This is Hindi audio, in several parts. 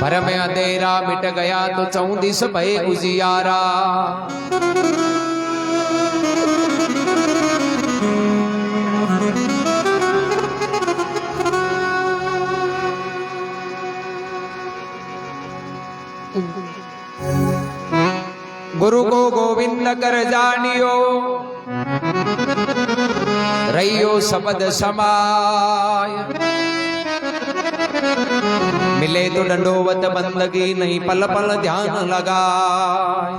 भर में अंधेरा मिट गया तो 34 भये उजियारा। गुरु को गोविंद कर जानियो, रहियो शब्द समाय। मिले तो दंडोवत बंदगी, नहीं पल पल ध्यान लगाए।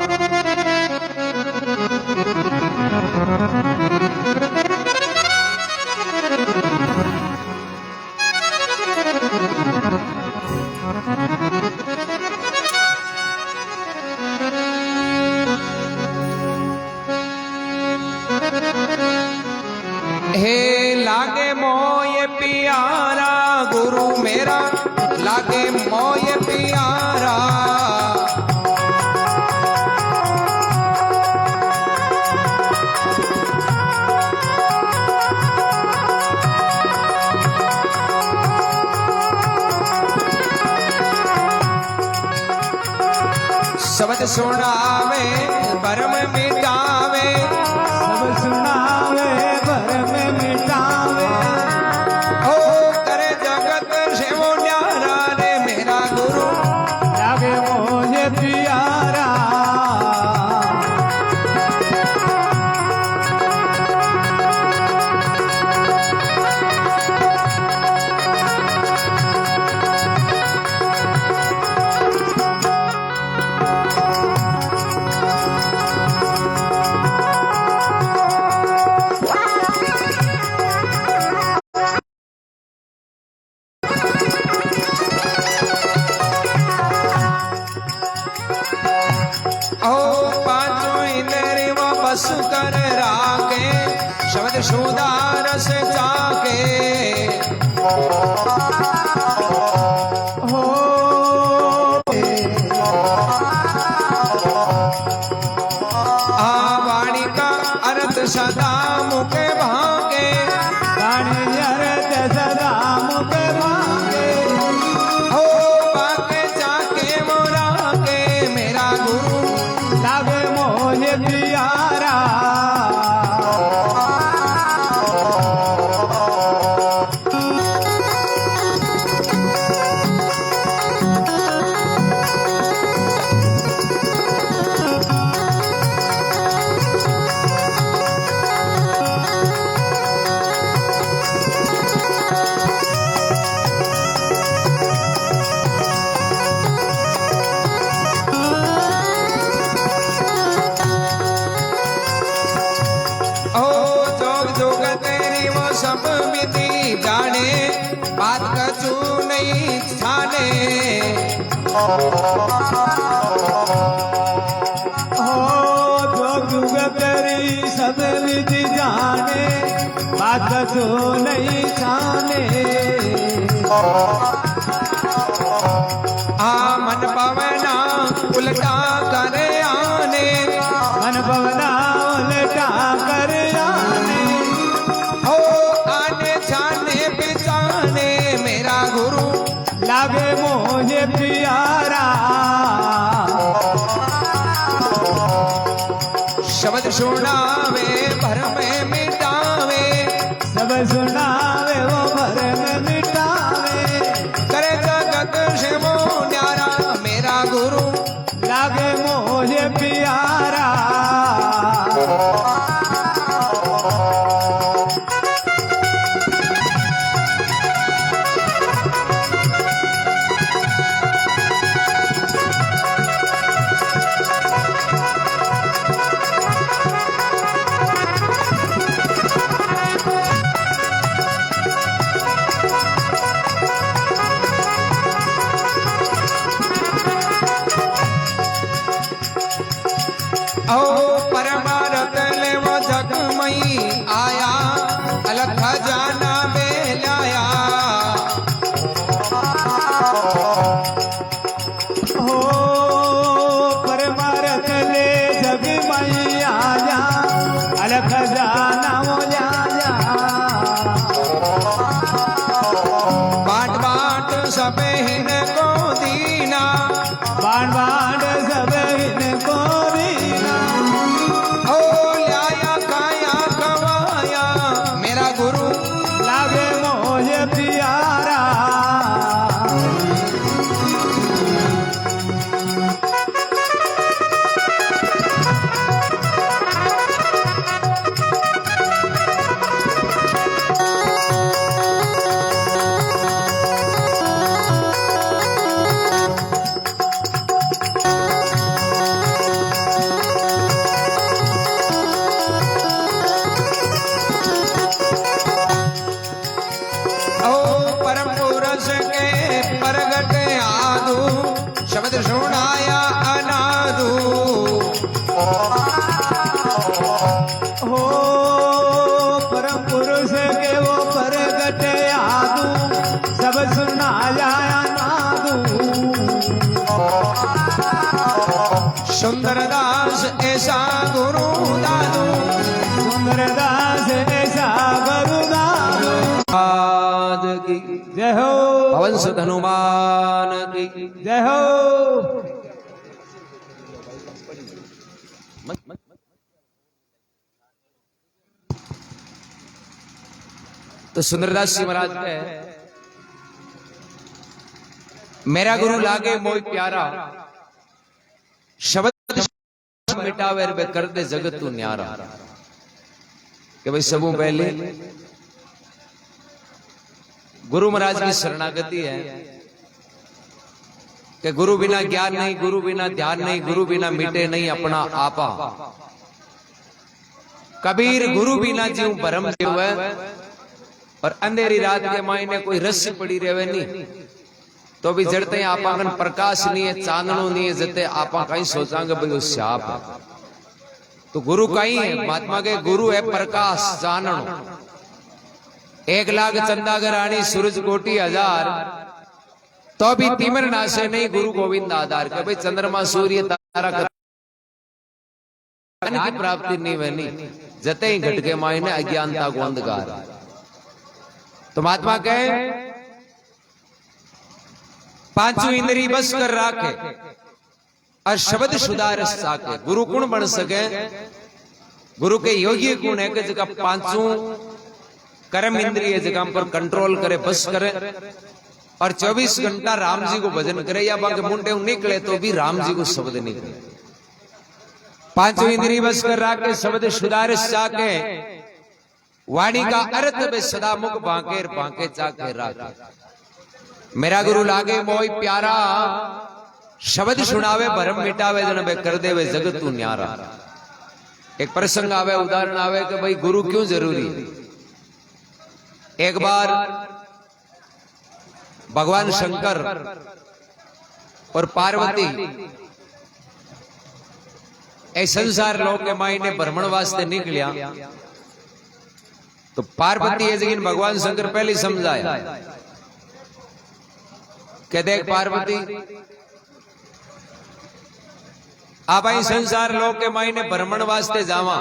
हे लागे मोय प्यारा गुरु मेरा, लागे मोय प्यारा। शब्द सुनावे भरम मिटावे, शब्द सुनावे भरम मिटावे। ओ करे जगत सेवो न्यारा रे मेरा गुरु, लागे मोहे प्यारा। बस कर राखे शब्द सुधारस जाके। हो वाणी का अर्थ सदा मुके भागे, वाणी अर्थ सदा मुके भागे। हो पाके जाके मोरा के मेरा गुरु, लागे मोहे प्यारा। सब विधि जाने बात कछु नहीं छाने। हो जोग जुग तेरी सब विधि जाने, बात कछु नहीं छाने। मन पवना उल्टा करे आने, मन पवना उल्टा करे आने। मेरा गुरु लागे मोहे प्यारा। शब्द सुनावे भरम मिटावे, शब्द सुनावे वो भरम मिटावे। करे जगत से वो न्यारा मेरा गुरु, लागे मोहे प्यारा। ओ परमारथ ले वो जगमई आया, अलग खजाना में लाया। हो परमारथ ले जगमई आया, अलग खजाना वो लाया। बाट बाट सब हिन को दीना, के प्रगट आदू शब्द सुनाया अनादू हो परम पुरुष के वो प्रगट आदू सब सुनाया नादू सुंदरदास ऐसा गुरु दादू सुंदरदास ऐसा गुरु दादू की जय हो पवन सुत हनुमान की जय हो तो सुंदरदास जी महाराज है मेरा गुरु लागे मोय प्यारा शब्द मिटावे रे कर दे जगत तू न्यारा कि भाई सबू पहले गुरु महाराज की शरणागति है कि गुरु बिना ज्ञान नहीं, गुरु बिना ध्यान नहीं, गुरु बिना मिटे नहीं अपना आपा। कबीर गुरु बिना जीव भरम जीव है और अंधेरी रात के मायने कोई रस्सी पड़ी रहे नहीं तो भी जड़ते आपा कन प्रकाश नहीं है, चांदनो नहीं है, जते आपा कहीं सोचांगे भाई वो श्याप है। तो गुरु कहीं है, महात्मा के गुरु है प्रकाश चाननो। 1 लाख चंदागर आनी सूरज कोटि हजार तो भी तिमिर नाशे नहीं गुरु गोविंद आधार के भाई चंद्रमा सूर्य तारा की प्राप्ति नहीं बनी जते ही घटके मायने अज्ञानता को अंधकार। तो महात्मा कहे 5 इंद्री बस कर राखे और शब्द सुधारस साके। गुरु गुण बन सके, गुरु के योग्य गुण है कि जगह 5 कर्म इंद्रिय जगह पर कंट्रोल करे, बस करे और 24 घंटा राम जी को भजन करे या बाकी मुंडे निकले तो भी राम जी को शब्द निकले। 5 इंद्रिय बस कर राखे शब्द सुधारस साके वाणी का अर्थ बे सदा मुख बांके बांके चाके राखे। मेरा गुरु लागे मोय प्यारा शब्द सुनावे भरम मिटावे जन बे कर देवे जगत तू न्यारा। एक प्रसंग आवे, उदाहरण आवे कि भाई गुरु क्यों जरूरी है। एक बार भगवान शंकर और पार्वती ए संसार लोक के मायने भ्रमण वास्ते निकलिया तो पार्वती है भगवान शंकर पहले समझाया कि देख पार्वती आप आई संसार लोक के मायने भ्रमण वास्ते जावा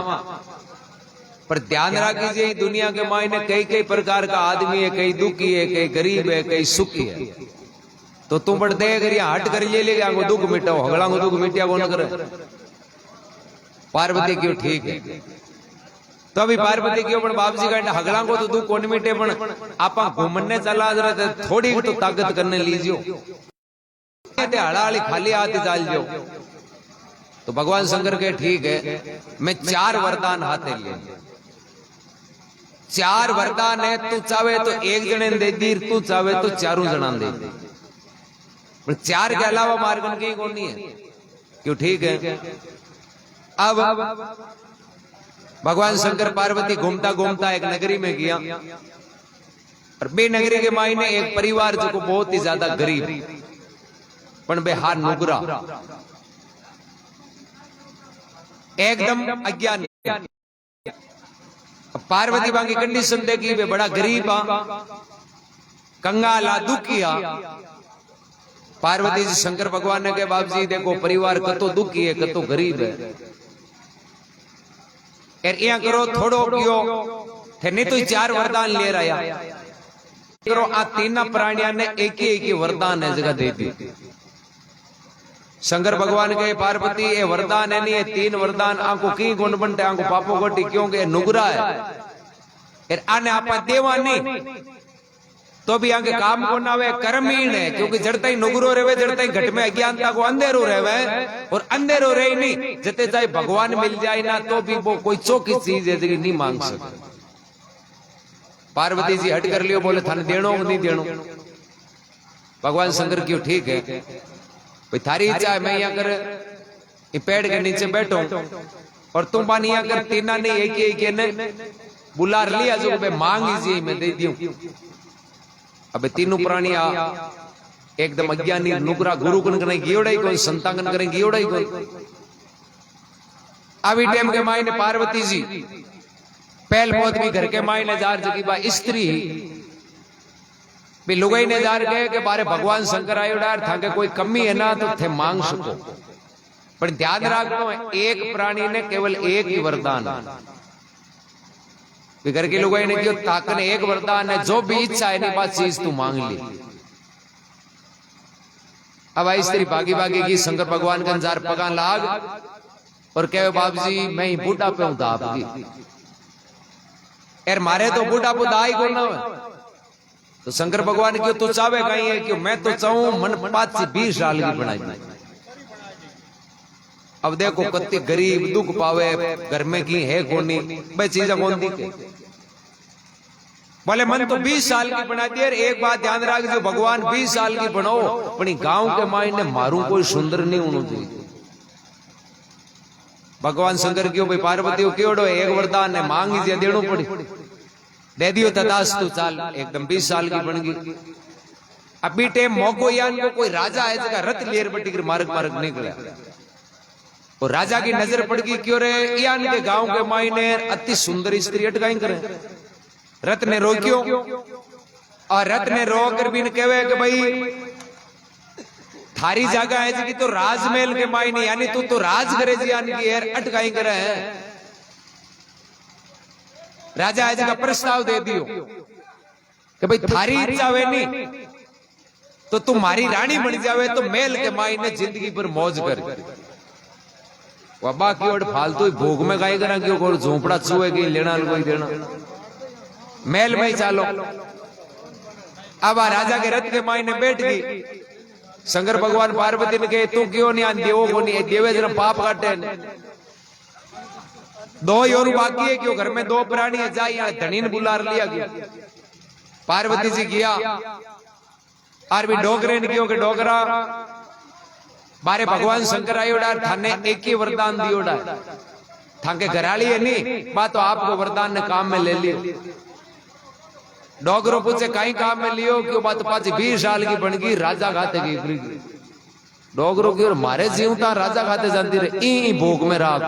पर ध्यान रखिए दुनिया के मायने कई कई प्रकार का आदमी है, कई दुखी है, कई गरीब है, कई सुखी है। तो तुम बड़ दे करिए हट कर ले लेगा दुख मिटाओ हगड़ा को दुख मिटिया कौन करे। पार्वती क्यों ठीक है तो अभी पार्वती क्यों बाप जी का हगड़ा को तो दुख कौन मिटे पण आप घूमने चला रहे थोड़ी तो ताकत करने लीजियो हड़ाली खाली हाथ डाल जो। तो भगवान शंकर के ठीक है मैं 4 वरदान हाथे ले 4 वरदान है तू चाहे तो 1 जने दे दी, तू चाहे तो 4 जना दे दी, पर 4 के अलावा मार्गन की कौन नहीं है क्यों ठीक है। अब भगवान शंकर पार्वती घूमता घूमता एक नगरी में गया और बे नगरी के मायने एक परिवार जो को बहुत ही ज्यादा गरीब पण बे हार नुगरा एकदम अज्ञान। पार्वती बांगी कंडीशन देखी वे बड़ा गरीब कंगाला दुखिया। पार्वती जी शंकर भगवान ने कहा बाप जी देखो परिवार कतो दुखी है कतो गरीब है यार करो थोड़ो कियो थे नहीं तो 4 वरदान ले रहा करो आ 3 प्राणिया ने एक ही वरदान है जगह दे दी। शंकर भगवान के पार्वती ये वरदान है नहीं, ये 3 वरदान आंको की गुण बनते आंको पापो गोटी क्योंकि नुगरा है यार आने आपा देवा नहीं तो भी आगे काम को ना वे कर्महीन है क्योंकि जड़ता ही नुगरो रहे जड़ता ही घट में अज्ञानता को अंधेरो रहे और अंधेरो रहे नहीं जते चाहे भगवान मिल जाए ना तो भी वो कोई चौकी चीज है जो नहीं मांग सकते। पार्वती जी हट कर लियो बोले थाने देनो नहीं देनो। भगवान शंकर क्यों ठीक है भाई थारी इच्छा है मैं यहाँ कर पेड़ के नीचे बैठो और तुम बानी यहाँ कर 3 ने एक ने बुला लिया जो मैं मांग लीजिए मैं दे दूं। अब तीनों प्राणी एकदम अज्ञानी नुकरा गुरु कन कने गियोड़ाई को संतांगन करें गियोड़ाई को अभी टाइम के मायने पार्वती जी पहल पौध भी घर के मायने जार जगी बा स्त्री भी लुगाई ने जार गए के बारे भगवान शंकर आयो डार था के कोई कमी है ना तो थे मांग सको, पर ध्यान रखना एक प्राणी ने केवल एक ही वरदान, घर के लुगाई ने क्यों ताकन एक वरदान है, जो भी इच्छा है नहीं बात चीज तू मांग ली। अब आई स्त्री भागी भागी की शंकर भगवान के अंजार पगा लाग और कहे बाप जी मैं ही बूढ़ा पे हूं आपकी यार मारे तो बूढ़ा पे दाई को ना। तो शंकर भगवान क्यों तू चावे कहीं है क्यों मैं तो चाहूं मन 5 से 20 साल की बनाई। अब देखो कत्ती गरीब दुख पावे घर में की है कोनी भाई चीजा कौन दी बोले मन तो 20 साल की बना दी। एक बात ध्यान रख जो भगवान 20 साल की बनाओ अपनी गांव के मायने मारू कोई सुंदर नहीं होना चाहिए। भगवान शंकर क्यों भाई पार्वती को क्यों एक वरदान है मांगी जे देनो पड़ी दे दियो तदास्तु चाल एकदम 20 साल की बन गई। अभी टेम मोको यान को कोई राजा है जगह रथ लेर बटी कर मार्ग मार्ग निकला और राजा की नजर पड़ गई क्यों रे यान के गांव के मायने अति सुंदर स्त्री अटकाई करे। रथ ने रोक्यो और रथ ने रोक कर भी ने कहे कि भाई थारी जगह है जी तो राजमहल के मायने यानी तू तो राज करे जी यानी कि यार अटकाई करे है। राजा है जी का प्रस्ताव दे दियो कि भाई थारी इच्छा हुए नहीं तो तू मारी रानी बन जावे तो महल के मायने जिंदगी भर मौज कर वबा की ओर फालतू भोग में गाय करा क्यों कोई झोंपड़ा चूहे की लेना कोई देना महल में ही चालो। अब राजा के रथ के मायने बैठ गई। शंकर भगवान पार्वती ने कहे तू क्यों नहीं आन देवो को नहीं देवे जरा पाप काटे दो और बाकी है क्यों घर में 2 प्राणी है जा यहाँ धनी ने बुला लिया गया। पार्वती जी किया और भी डोगरे ने क्यों के डोगरा बारे भगवान शंकर आयो डार थाने एक ही वरदान दियो डार थाके घराली है नहीं बात तो आपको वरदान ने काम में ले लियो। डोगरो पूछे कहीं काम में लियो क्यों बात 20 साल की बन गई राजा खाते की डोगरो की मारे जीवता राजा खाते जानती रहे ई भोग में राख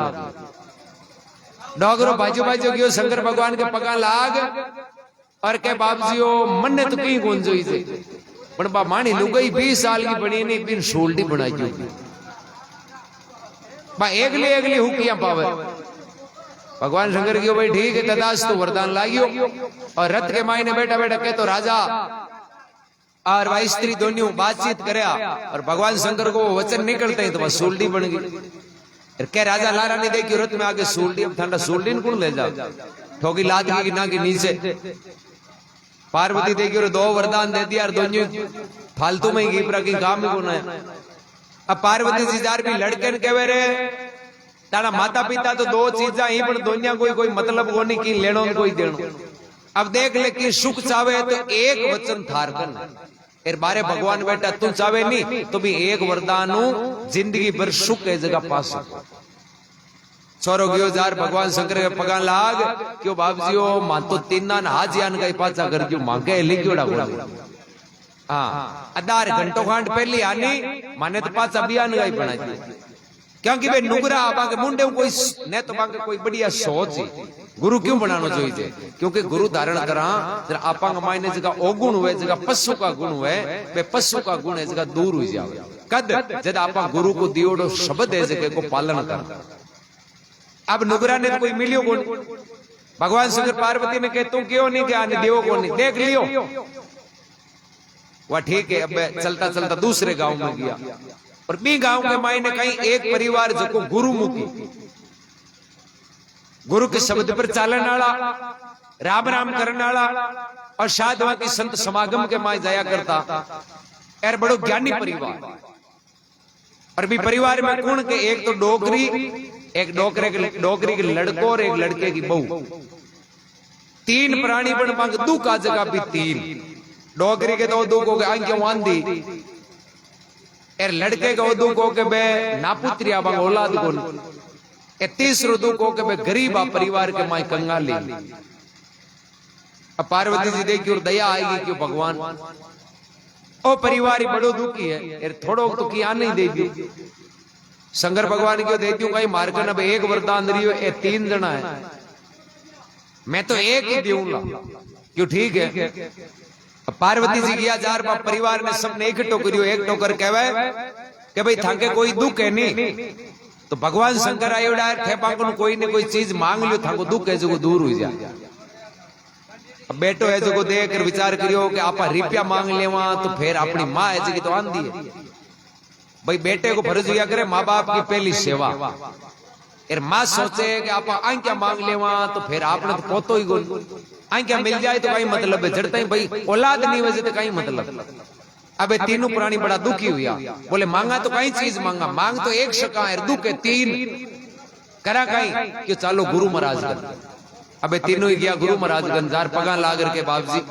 डोगरो बाजू बाजू क्यों शंकर भगवान के पगा लाग और के बाप जी मन तो कहीं कौन जोई से पण बा मानी लुगाई 20 साल की बनी नहीं बिन सोल्डी बनाई क्यों बा एकली हुकिया पावे। भगवान शंकर की भाई ठीक है तदास्तु वरदान लागियो और रथ के मायने बैठा बैठा के तो राजा और वह स्त्री दोनों बातचीत करया और भगवान शंकर को वचन निकलते हैं तो वह सोल्डी बन गई। क्या राजा लारा ने देखी रथ में आगे सोल्डी अब ठंडा सोल्डी कौन ले जाओ ठोकी लाद की ना के नीचे। पार्वती देखी और 2 वरदान दे दिया और दोनों फालतू में ही की काम में कौन है। अब पार्वती जी जार भी लड़के ने कहे रे तारा माता पिता तो 2 चीजा ही पर दुनिया कोई मतलब को नहीं की लेनो कोई देनो। अब देख ले कि सुख चावे तो एक वचन थार करना फिर बारे भगवान बेटा तू चावे नहीं तो भी एक वरदान जिंदगी भर सुख है जगह पास छोरो गयो जार भगवान शंकर के पगा लाग क्यों बाप जी मान तो 3 हाजियान का पाचा कर क्यों मांगे लिखियोड़ा हाँ अदार घंटों खांड पहली आनी माने तो पाचा अभियान का ही बना क्योंकि वे नुगरा बाके मुंडे कोई ने तो बाके कोई बढ़िया सोच गुरु क्यों बनाना चाहिए क्योंकि गुरु धारण करा जरा आपा मायने जगह अवगुण हुए जगह पशु का गुण हुए वे पशु का गुण है जगह दूर हो जाए कद जब आपा गुरु को दियोड़ो शब्द है जगह को पालन कर। अब नुगरा ने कोई मिलियो गुण भगवान शंकर पार्वती ने कहे तू क्यों नहीं क्या देवो को नहीं देख लियो वह ठीक है। अब चलता चलता दूसरे गांव में गया और बी गांव के मायने कहीं एक परिवार जो को गुरुमुखी गुरु के शब्द पर चालन वाला राम राम करने वाला और शायद वहां की संत समागम के माय जाया करता यार बड़ो ज्ञानी परिवार। और भी परिवार में कौन के एक तो डोगरी एक डोगरी के लड़को और एक लड़के की बहू 3 प्राणी बन मांग दू का जगह भी 3 डोगरी के तो दो को आंखें वांदी एर लड़के का दू को के बे नापुत्रिया बांग औलाद को ए 30 दू को के बे गरीब परिवार के माई कंगाली अब पार्वती जी देखी और दया आएगी क्यों भगवान ओ परिवार ही बड़ो दुखी है यार थोड़ो तो किया नहीं दे दियो शंकर भगवान क्यों दे दियो कहीं मारकर अब एक वरदान दियो ये 3 जना है मैं तो एक ही दूंगा क्यों ठीक है। अब पार्वती जी किया 4 बार परिवार ने सबने एक टोकरियो एक टोकर कहवे कि भाई थाके कोई दुख है नहीं तो भगवान शंकर आयो डायर ठेपा को कोई ने कोई चीज मांग लियो थाको दुख है जो दूर हो जाए। अब बेटो है जो देख कर विचार करियो कि आप रुपया मांग लेवा तो फिर अपनी माँ है जी तो आंधी है भाई बेटे को फर्ज किया करे माँ बाप की पहली सेवा यार माँ सोचे कि आप आंख्या मांग लेवा तो फिर आपने तो पोतो ही गोल आंख्या मिल जाए तो कहीं मतलब है जड़ता ही भाई औलाद नहीं वजह तो कहीं मतलब। अबे तीनों प्राणी बड़ा दुखी हुआ बोले मांगा तो कहीं चीज मांगा मांग तो एक शका है दुख है 3 करा कहीं कि चलो गुरु महाराज अबे तीनों ही गया गुरु महाराज गंजार पगा लाग के बाप जी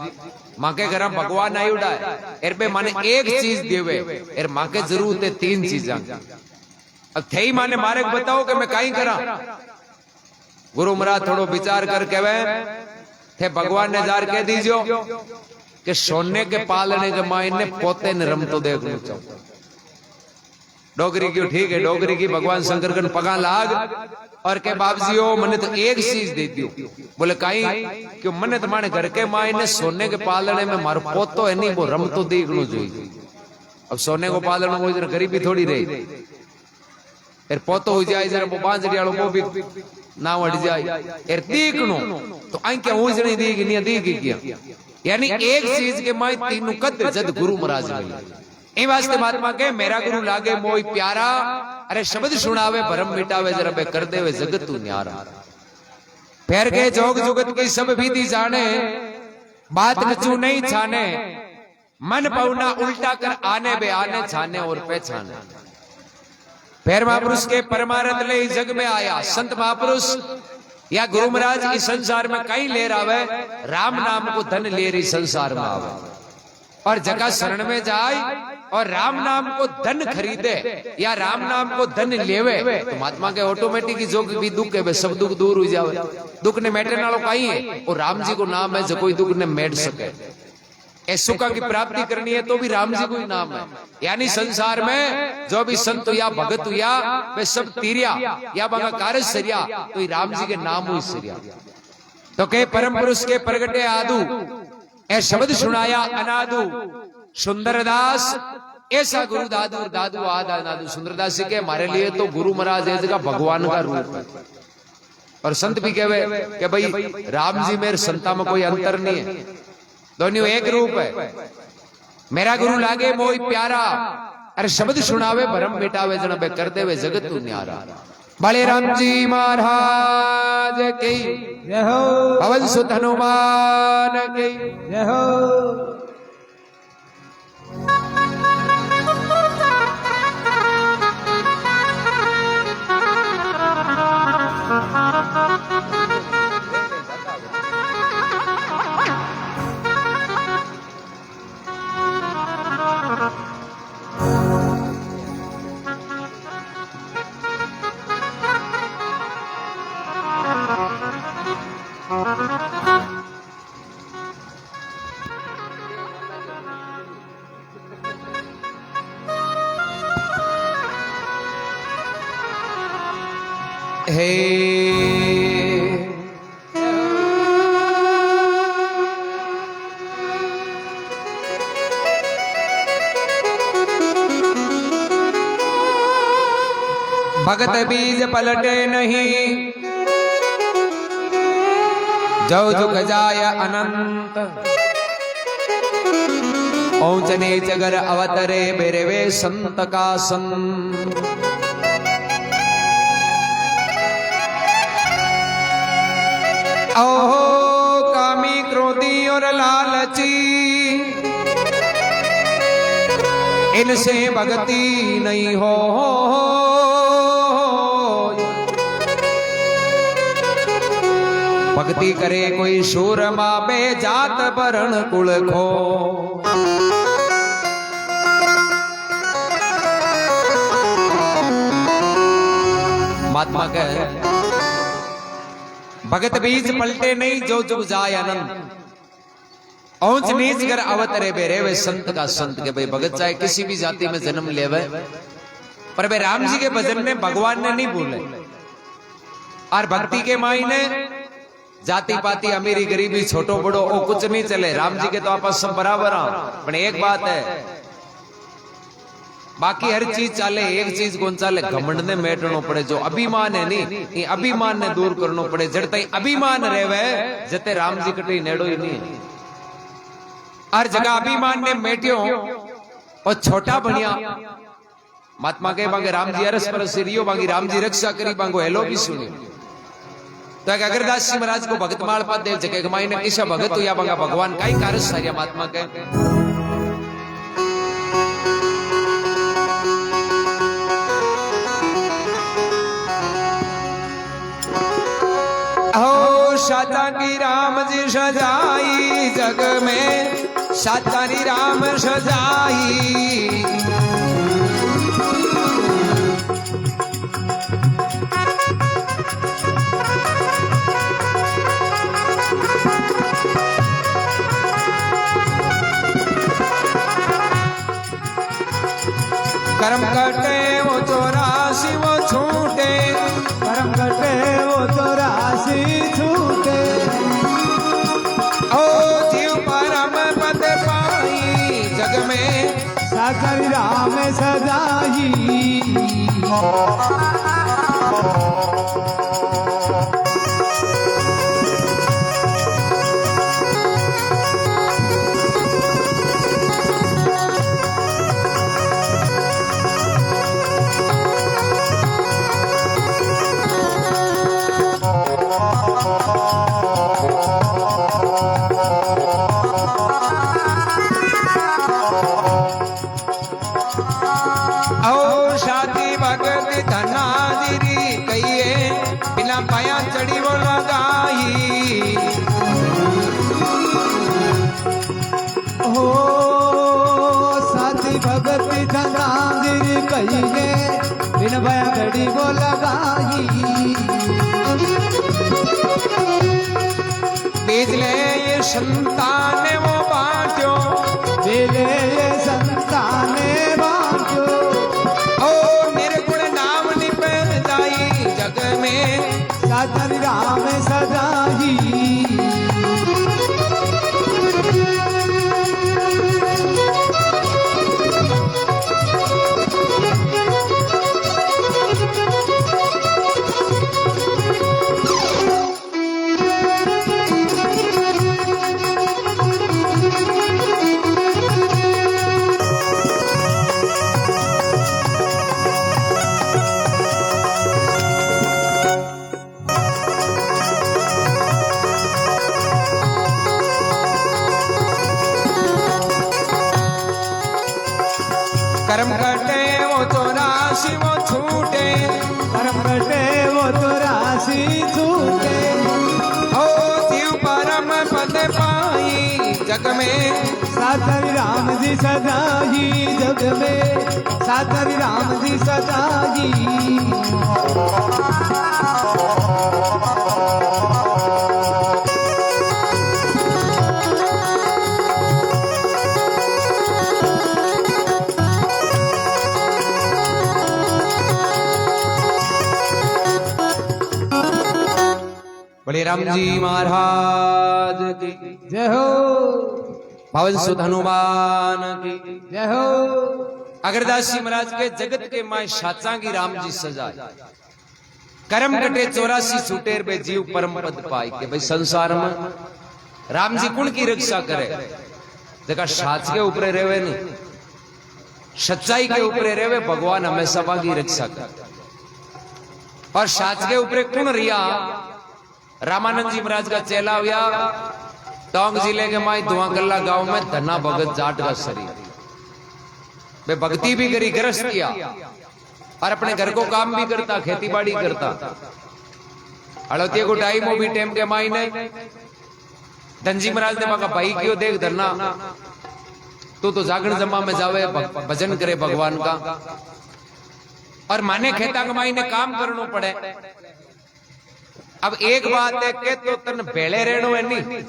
माँ के घर भगवान आई उड़ा एर पे माने एक चीज देवे एर माँ के जरूरत है 3 चीजा अब थे ही माने मारे बताओ कि मैं कहीं करा गुरु महाराज थोड़ो विचार कर कहवे थे भगवान ने जार कह दीजियो कि सोने के पालने के मायने पोते ने रम तो देख लो चाहो डोगरी क्यों ठीक है डोगरी की भगवान शंकर कन पगा लाग और के बाबजी हो मने तो एक चीज दे दियो बोले कहीं क्यों मने तुम्हारे घर के मायने सोने के पालने में मारो पोतो है नहीं वो रम तो देख लो चाहिए। अब सोने को पालने में इधर गरीबी थोड़ी रही फिर पोतो हो जाए जरा वो बांझड़ी वालों को भी ना हट जाए यार देखनो तो आंखें ऊंच नहीं देगी नहीं देगी क्या यानी एक चीज के माय तीनों कद जद गुरु महाराज मिले इन वास्ते महात्मा के मेरा गुरु लागे मोई प्यारा अरे शब्द सुनावे भरम मिटावे जरा बे कर देवे जगत तू न्यारा पैर के जोग जुगत की सब विधि जाने बात नचू नहीं छाने मन पौना उल्टा कर आने बे आने छाने और पहचाने फिर महापुरुष के परमारथ ले इस जग में आया संत महापुरुष या गुरु महाराज इस संसार में कहीं ले रहा राम नाम को धन ले रही संसार में आवे और जगह शरण में जाए और राम नाम को धन खरीदे या राम नाम को धन लेवे तो महात्मा के ऑटोमेटिक जो भी दुख है सब दुख दूर हो जावे दुख ने मेटने वालों कहीं है और राम जी को नाम है जो कोई दुख ने मेट सके सुखा की प्राप्ति करनी है तो भी राम जी को ही नाम है यानी संसार में जो भी संत या भगत हुआ वे सब तीरिया या बगा कार्य सरिया तो ही राम जी के नाम हुई सरिया तो के परम पुरुष के प्रगटे आदू ए शब्द सुनाया अनादू सुंदरदास ऐसा गुरु दादू दादू आदा दादू सुंदरदास जी के हमारे लिए तो गुरु महाराज है जगह भगवान का रूप है और संत भी कहे कि भाई राम जी मेरे संता में कोई अंतर नहीं है दोनों एक रूप है मेरा गुरु लागे मोई प्यारा अरे शब्द सुनावे भरम मिटावे जन बे कर देवे जगत तू न्यारा बड़े राम जी महाराज की जय हो पवन सुत हनुमान की जय हो हे भगत बीज पलटे नहीं जो जुग जाय अनंत ऊंच नीच गर अवतरे मेरे वे संत का संत ओहो कामी क्रोधी और लालची इनसे भक्ति नहीं हो भक्ति करे कोई सूरमा बे जात वरण कुल खो महात्मा कहे भगत बीज पलटे नहीं जो जुग जाय अनंत ऊंच नीच कर अवतरे बे रेवे संत का संत के भाई भगत चाहे किसी भी जाति में जन्म लेवे पर वे राम जी के भजन में भगवान ने नहीं भूले। और भक्ति के मायने जाति पाति अमीरी गरीबी छोटो बड़ो वो कुछ नहीं चले, राम जी के तो आपस सब बराबर हैं। पर एक बात है, बाकी हर चीज चाले, एक चीज कौन चाले, घमंड ने मेटनो पड़े। जो अभिमान है नहीं, ये अभिमान ने दूर करनो पड़े। जड़ तई अभिमान रेवे जते राम जी कटी नेड़ो ही नहीं। हर जगह अभिमान ने मेट्यो और छोटा बनिया। महात्मा के बांगे राम जी अरस परस रियो, बांगी राम जी रक्षा करी, बांगो हेलो भी सुनी। तो एक अगरदास जी महाराज को भगतमाल पद देव जगह कमाई ने किसा भगत हो या बांगा भगवान कई कार्य सारिया महात्मा के। हो सातानी राम जी सजाई जग में, सातानी राम सजाई। कर्म कटे वो 84 वो छूटे, कर्म कटे वो 84 छूटे। ओ जीव परम पद पाई जग में, सातारी राम सजाई। पाया चढ़ी वो लगाई। हो साथी भगत धनागिरी कहिए, बिन भया घड़ी वो लगाई। बेजले ये संतान वो बांट्यो, बेले ये संतान बांट्यो। ओ निर्गुण नाम निपैन जाई जग में, सातारी राम सजाई। कर्म कटे वो 84 वो छूटे, कर्म कटे वो 84 छूटे। ओ जीव परम पद पाई जग में, सातारी राम जी सजाई जग में, सातारी राम जी सजाई। बड़े राम जी महाराज की जय हो, पवन सुत हनुमान की जय हो। अगरदास जी महाराज के जगत के माय साचांगी राम जी सजाए। कर्म कटे 84 छूटे बे जीव परम पद पाई। के भाई संसार में राम जी कुण की रक्षा करे, जगह साच के ऊपर रेवे नहीं, सच्चाई के ऊपर रेवे, भगवान हमेशा बागी रक्षा करे। और साच के ऊपर कुण रिया, रामानंद जी महाराज का चेला हुआ टोंक जिले के माई दुआगल्ला गांव में धना भगत जाट का शरीर वे भक्ति भी करी, ग्रस्त किया और अपने घर को काम भी करता, खेती बाड़ी करता। अड़तिये को टाइम हो भी टेम के माई ने धनजी महाराज ने कहा भाई क्यों देख धरना, तू तो जागरण जमा में जावे भजन करे भगवान का, और माने खेता कमाई ने काम करना पड़े। अब एक बात है के तो तन भेड़े रहनो है नहीं,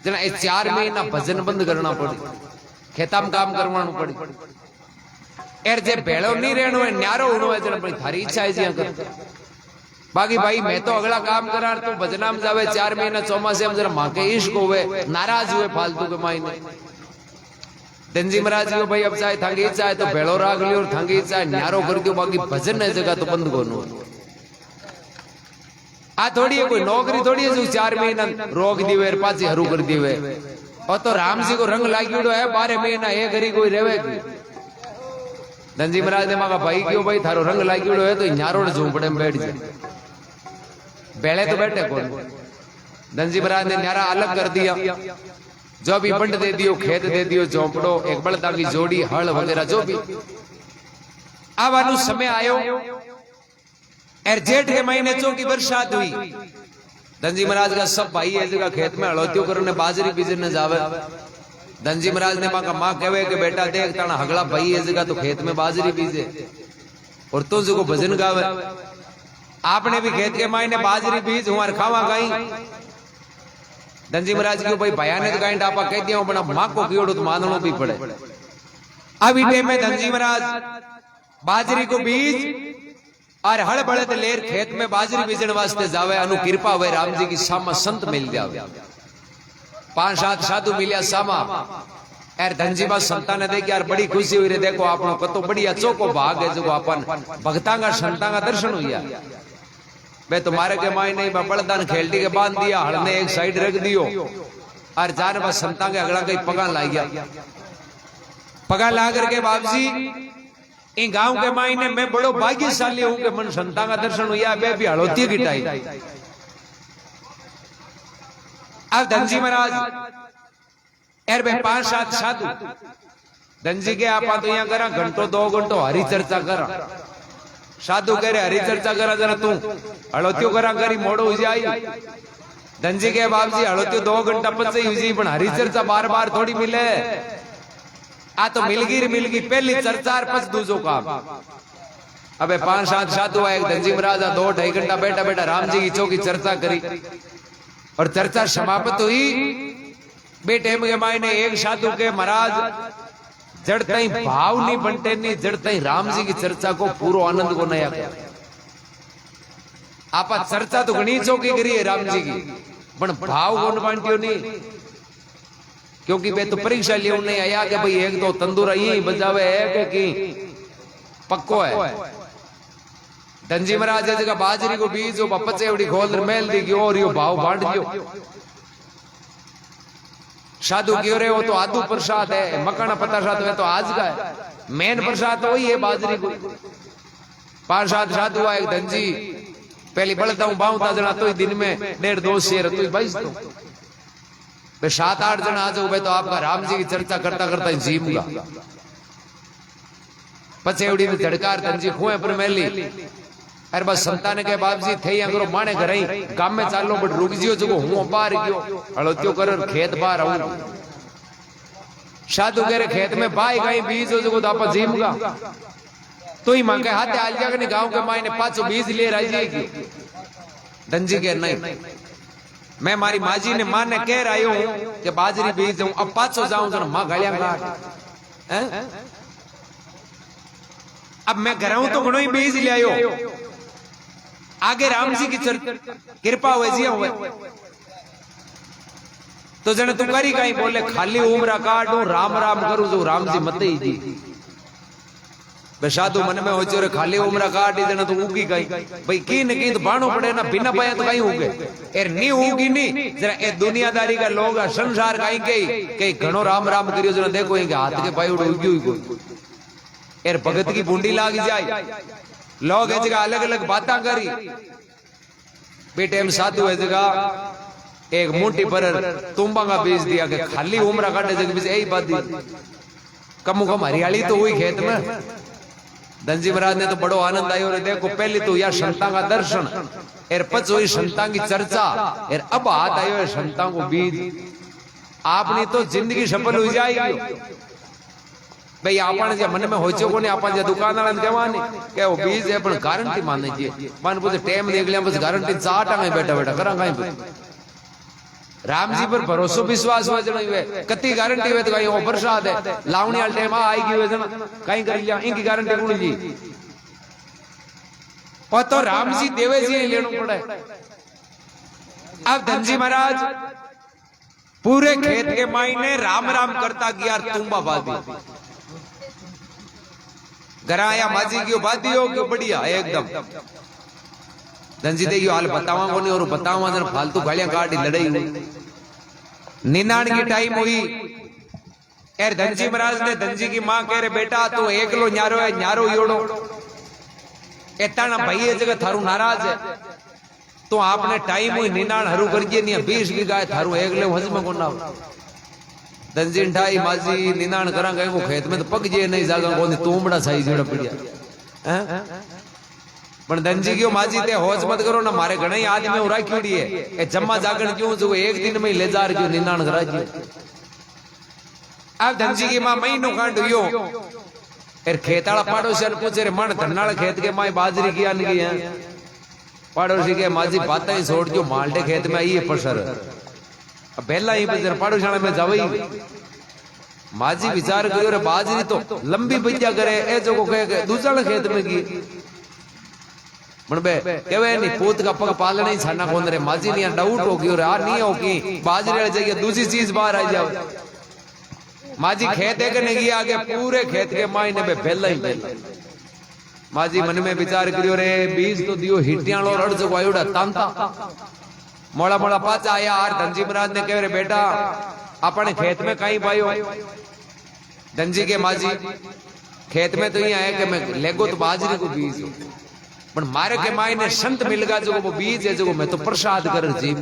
जना ए 4 महीना भजन बंद करना पड़ी, खेता में काम करवाना पड़ी। एर जे भेड़ो नहीं रहनो है न्यारो होनो है, जना भाई थारी इच्छा है जिया कर। बाकी भाई मैं तो अगला काम करा तू भजना में जावे 4 महीना चौमासे में जरा मां के इश्क होवे, नाराज हुए फालतू के मायने। धनजी महाराज जी भाई अब चाहे थांगी इच्छा है तो भेड़ो राग लियो, थांगी इच्छा है न्यारो कर दियो, बाकी भजन है जगह तो बंद कोनो। आ थोड़ी है कोई नौकरी थोड़ी है जो 4 महीना रोक दीवे पाछी हरू कर दीवे। और तो राम जी को रंग लागियोड़ो है 12 महीना एक घरी कोई रेवे की। धनजी महाराज ने मांगा भाई क्यों भाई थारो रंग लागियोड़ो है तो न्यारो झूंपड़े में बैठ जाए, बेले तो बैठे कौन। धनजी महाराज ने न्यारा अलग कर दिया, जो भी बंड दे दियो, खेत दे दियो, झोंपड़ो, एक बलदा की जोड़ी, हल वगैरह जो भी। अब आनु समय आयो एर जेठ के महीने चौकी बरसात हुई। धनजी महाराज का सब भाई है जगह खेत में हड़ोतियों करने बाजरी बीजने जावे। धनजी महाराज ने मां कहे कि बेटा देख ताना हगला भाई है जगह तो खेत में बाजरी बीजे और तू जो भजन गावे। आपने भी खेत के महीने बाजरी बीज हमारे खावा गाई। धनजी महाराज की भाई भया ने तो गाइड आपा कह दिया बना मां को कीड़ो तो माननो भी पड़े। अभी टाइम में धनजी महाराज बाजरी को बीज और हड़ बड़े लेर खेत में बाजरी बीजने वास्ते जावे। अनु कृपा हुए राम जी की सामा संत मिल जावे, 5-7 साधु मिलिया सामा। यार धनजी बा संता ने देख यार बड़ी खुशी हुई रे, देखो आपनो कतो बढ़िया चौको भाग है जो अपन भक्ता का संता का दर्शन हुआ। मैं तुम्हारे के माई नहीं बड़दान खेलती के बांध दिया, हड़ने एक साइड रख दियो और जान बस संता के अगला कहीं पगा ला गया। पगा ला करके बाबजी इन गांव के मायने मैं बड़ो भाग्यशाली हूं कि मन संता का दर्शन हुआ। मैं भी हड़ोती गिटाई। अब धनजी महाराज एर भाई 5-7 साधु धनजी के आप तो यहाँ करा घंटो 2 घंटो हरी चर्चा करा। साधु कह रहे हरी चर्चा करा जरा तू हड़ोतियों करा करी मोड़ो हो जाई। धनजी के बाप जी हड़ोतियों 2 घंटा पचे हुई पण हरी चर्चा बार-बार थोड़ी मिले। आ तो मिलगी पहली चर्चा और पच दूसरो काम। अबे 5-7 साधु आए, धनजी महाराज 2-2.5 घंटा बैठा बैठा राम जी की चौकी चर्चा करी और चर्चा समाप्त हुई। बेटे के मायने एक साधु के महाराज जड़ते ही भाव नहीं बनते नहीं, जड़ते ही राम जी की चर्चा को पूरा आनंद को नया कर। आप चर्चा तो घनी चौकी करी है राम जी की, पण भाव को बांटियो नहीं। क्योंकि वे तो परीक्षा लियो नहीं आया कि भाई एक दो तंदूरा यही बजावे है कि पक्को है। धनजी महाराज जगह बाजरी को बीज पचेवड़ी खोल मेल दी और यो भाव बांट दियो। साधु क्यों रहे हो तो आदू प्रसाद है, मकाना प्रसाद है तो आज का है, मेन प्रसाद तो वही है बाजरी को। 5-7 साधु आए, धनजी पहली बड़ता हूं बाऊता जना तो दिन में 1.5-2 शेर तो 22 तो 7-8 जना आ जाओ भाई तो आपका राम जी की चर्चा करता करता जीवगा। पचेवड़ी में झड़कार धनजी खुए पर मेली। अरे बस संतान के बाप जी थे करो माने घर गांव में चालो बट रुक जियो जो हूं बाहर गयो हड़ोतियो कर खेत बाहर आऊं। साधु कह रहे खेत में बाई गई बीज हो जो आप जीवगा तो ही मांगे हाथ आ जाएगा नहीं गांव के मायने 500 बीज ले रही जाएगी। धनजी के नहीं, मैं मारी माजी ने मां ने कह रही हूं कि बाजरी बीज हूं, अब 500 जाऊं तो मां गालियां काट। अब मैं घर हूं तो घणो ही बीज ले आयो, आगे राम जी की कृपा हुए जी हुए तो जने तू करी कहीं बोले खाली उम्र काटू राम राम करू जो राम जी मत ही जी बेसाधु मन में हो जो खाली उम्र काट जने तू उगी गई भाई की न की तो बाणो पड़े ना बिना पाया तो कहीं उगे एर नी उगी नहीं जरा ए दुनियादारी का लोग संसार कहीं कहीं घणो राम राम करियो जने देखो इनके हाथ के पाई उगी हुई कोई एर भगत की बूंदी लाग जाए लोग जगह अलग अलग बातें करी। बेटे में साधु है जगह एक मोटी पर तुम्बा का बीज दिया कि खाली उम्र काटे जगह बीज यही बात दी कम कम हरियाली तो हुई खेत में। धनजी महाराज ने तो बड़ो आनंद आयो रे देखो पहले तो यार संता का दर्शन एर पच हुई संता की चर्चा एर अब हाथ आयो है संता को बीज आपने तो जिंदगी सफल हो जाएगी। भाई आपने जे मन में होचो कोनी आपन जे दुकानदार ने कहवानी के वो बीज है पण गारंटी माने जे मन पूछे टाइम देख लिया बस गारंटी 4 टांगे बैठा बैठा करा काई राम जी पर भरोसो विश्वास हुआ जन हुए कति गारंटी हुए तो कहीं वो प्रसाद है लावणी वाले टाइम आई हुए जन कहीं कर लिया इनकी गारंटी कौन जी और तो राम जी देवे जी लेना पड़े। अब धनजी महाराज पूरे खेत के मायने राम राम करता गया तुम्बा बादी गराया माजी की बादी हो क्यों बढ़िया एकदम धनजी दे हाल बतावा को नहीं और बतावा जन फालतू गालियां काटी लड़ाई हुई 99 की टाइम हुई यार धनजी महाराज ने धनजी की मां कह रहे बेटा तू एकलो न्यारो है न्यारो योड़ो एताना भाई ये जगह थारू नाराज है तो आपने टाइम हुई 99 हरू करजे नहीं 20 की गाय थारू एकले हज में कोना धनजी ठाई माजी 99 करा गए को खेत में तो पक जे नहीं जागा कोनी तूमड़ा साई जेड़ा पड़िया हैं पण धनजी क्यों माजी ते होश मत करो ना मारे घणे आदमी उरा क्योंडी है ए जम्मा जागण क्यों जो एक दिन में ले जार क्यों 99 करा जी। अब धनजी की मां महीनों कांड हुयो एर खेताड़ा पाड़ोसी ने पूछे रे मन धनाल खेत के माई बाजरी की आन गई है पाड़ोसी के माजी बात ही छोड़ जो माल्टे खेत में आई है पसर अब पहला ही बजर पाड़ोसी में जावई माजी विचार करियो रे बाजरी तो लंबी बज्जा करे ए जो को कहे दूसरा खेत में की मन बे केवे नहीं पूत का पग पालने ही छाना कोन रे माजी ने डाउट हो गयो रे आ नहीं हो की बाजरी वाली जगह दूसरी चीज बाहर आ जाओ माजी खेत करने गया आगे पूरे खेत के मायने में पहला ही पहला माजी मन में विचार करियो रे बीज तो दियो हिटियालो रड़ जो आयोड़ा तांता मोड़ा मोड़ा पाचा आया यार धनजी महाराज ने कहे रे बेटा अपने खेत में कहीं पायो धनजी के माजी खेत में तो ये आया कि मैं लेगो तो बाजरी को बीज पर मारे के मायने संत मिल गया जो वो बीज है जो मैं तो प्रसाद कर जीव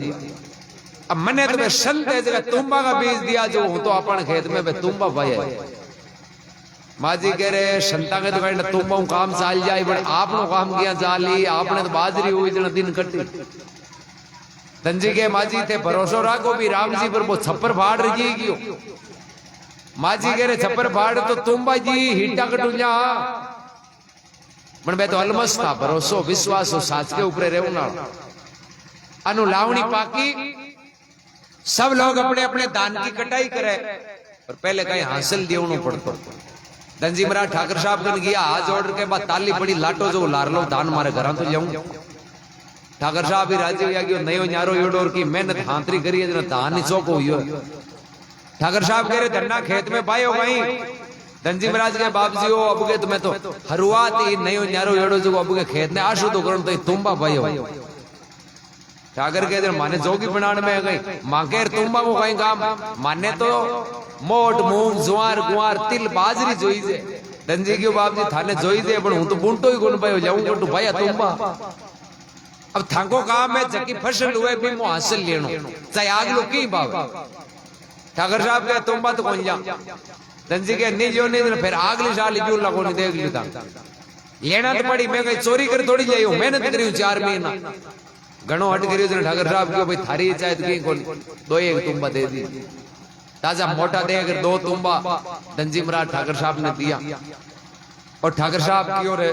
अब मैंने तुम्हें संत है जगह तुम्बा का बीज दिया जो हूं तो अपन खेत में तुम्बा पाया माजी कह रहे संता के तो कहना तुम्बा काम चाल जाए बट आपनो काम किया चाली आपने तो बाजरी हुई जना दिन कटी धनजी के माजी थे भरोसा राखो भी राम जी पर वो छप्पर फाड़ रही क्यों माजी कह रहे छप्पर फाड़ तो तुम्बा जी हिटा कटुंजा मन मैं तो अलमस था भरोसो विश्वास हो साच के ऊपर रहूं अनु लावणी पाकी सब लोग अपने अपने दान की कटाई करे और पहले कहीं हासिल दियो पड़तो धनजी महाराज ठाकर साहब कन गया आज ऑर्डर के बाद ताली पड़ी लाटो जो लार लो दान मारे घर तो जाऊं ठाकर साहब भी राजी हो गयो नयो न्यारो योडोर की मेहनत हांतरी करी है दान ही चौक हुई ठाकर साहब कह रहे धन्ना खेत में पायो कहीं धनजी महाराज के बाप जी हो अब के तुम्हें तो हरुआत ही नयो न्यारो योडो जो अब के खेत में आशु तो करण तो तुम्बा पायो ठाकर के इधर माने जोगी बनाने में गई मांगे तुम्बा को कहीं काम माने तो मोट मूंग ज्वार गुआर तिल बाजरी जोई जे धनजी क्यों बाप जी थाने जोई जे पण हूं तो बुंटो ही गुण पायो जाऊं तो भाया तुम्बा अब थाको काम है जकी फसल हुए भी मो हासिल लेनो चाहे आग लो की बाप ठाकर साहब के तुम्बा तो कौन जा धनजी के नहीं जो नहीं फिर आगली साल क्यों लगो नहीं देख ली था लेना तो पड़ी मैं कहीं चोरी कर थोड़ी जाई मेहनत करी 4 महीना घणो हट करियो ठाकर साहब क्यों भाई थारी चाहत की कोन दो एक तुम्बा दे दी ताजा मोटा दे अगर 2 तुम्बा धनजी महाराज ठाकर साहब ने दिया और ठाकर साहब की ओर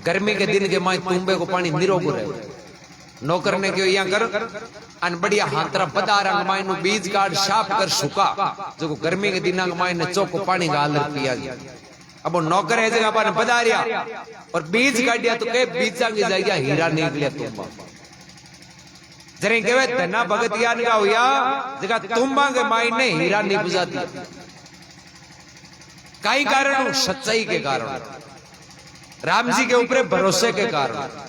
गर्मी के दिन के माय तुम्बे को पानी निरोग रहे नौकर ने क्यों यहाँ कर अन बढ़िया हाथरा बदा रंग माय नु बीज काट साफ कर सुका जो गर्मी के दिन माय ने चौको पानी गाल पिया गया अब वो नौकर है जगह पर बदारिया और बीज काटिया तो के बीजा की जगह हीरा निकलिया तुम्बा जरे केवे तना भगत यान का हुआ जगह तुम्बा के माय ने हीरा नहीं बुझाती कई कारण सच्चाई के कारण राम जी के ऊपर भरोसे के कारण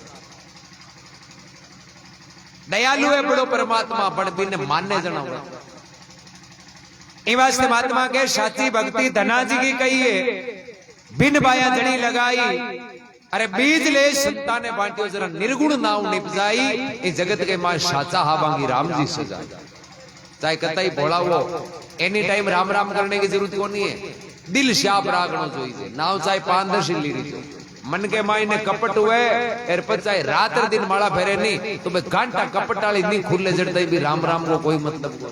दयालु है बड़ो परमात्मा पण बिन मान्य जना ई वास्ते महात्मा के साची भक्ति धना जी की कही है बिन बाया जड़ी लगाई अरे बीज ले संता ने बांटियो जरा निर्गुण नाव निपजाई ये जगत के मां साचा हावांगी राम जी सजा चाहे कतई भोला वो एनी टाइम राम राम करने की जरूरत कोनी है दिल शाप रागणो जोईजे नाव चाहे 5-10 लीरी मन के माई ने कपट हुए एर चाहे रात दिन माला फेरे नहीं तो मैं घंटा कपट वाली नहीं खुले जड़ता भी राम राम को कोई मतलब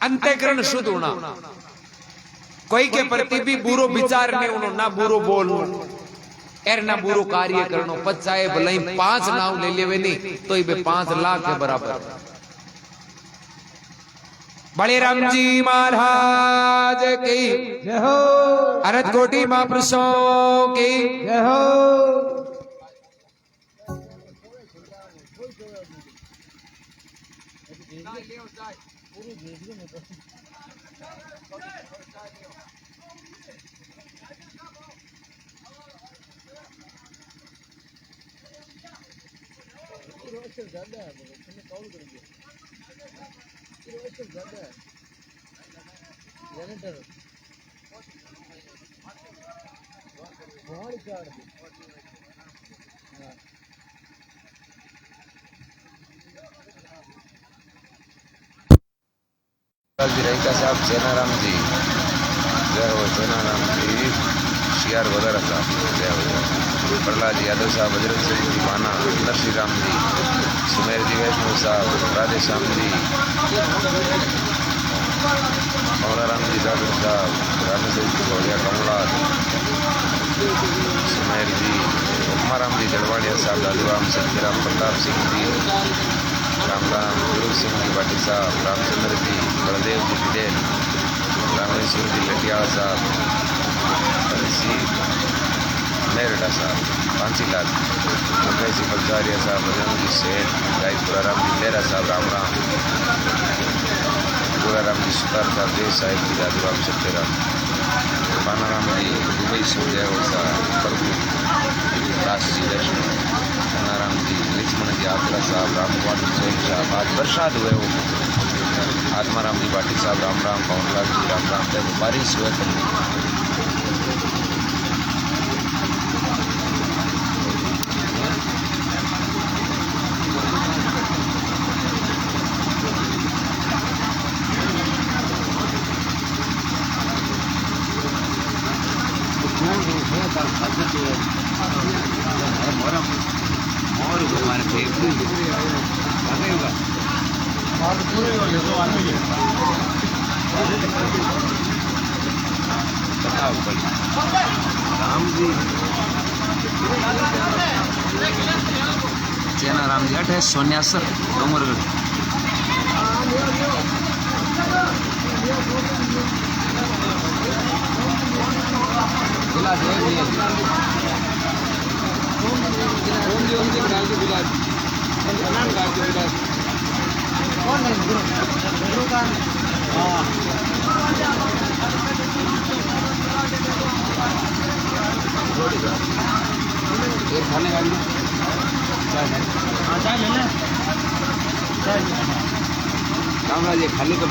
अंतःकरण शुद्ध होना कोई के प्रति भी बुरो विचार नहीं होना ना बुरो बोल एरना बुरो कार्य करनो पचाए भले 5 नाव ले लेवे नहीं तो ये 5 लाख के बराबर। बलिराम जी महाराज की जय हो, अरत कोटि महापुरुषों की जय हो। रहीका साहब सेनाराम जी जय हो, सेनाराम जी शियार वगैरह साहब जय हो, प्रहलाद जी यादव साहब, बजरंग सिंह जी माना, नरसी राम जी, सुमेर जी वैष्णव साहब, राधे श्याम जी, मौलाराम जी जागर साहब, रामेश्वर जी भोलिया कमला, सुमेर जी, उमाराम जी जड़वाड़िया साहब, दादूराम सत्यराम प्रताप सिंह जी, राम राम, गुरु सिंह जी भाटी साहब, रामचंद्र जी, बलदेव जी पटेल, रामेश्वर जी लटियाल साहब, ऋषि मेरडा साहब, कांसीलाल, मुकेश जी बलचारिया साहब, बजरंग जी शेठ, गायपुरा राम जी लेरा साहब, राम राम, राम जी सुतार साहब, देव साहिब जी, दादूराम सत्यराम, पानाराम जी, दुबई से जय हो साहब, प्रभु दास जी वैष्णव, नारायण जी, लक्ष्मण जी आगरा साहब, रामकुमार जी सोइन साहब, आज बरसात हुए हो, आत्माराम जी भाटी साहब, राम राम, पवनलाल जी राम राम, देखो बारिश हुए और हमारे फेवरेट बताओ राम जी सेना राम जी अठ है सोनियासर डोंगरगढ़ जिला खाने गाड़ी रामराज खाली कब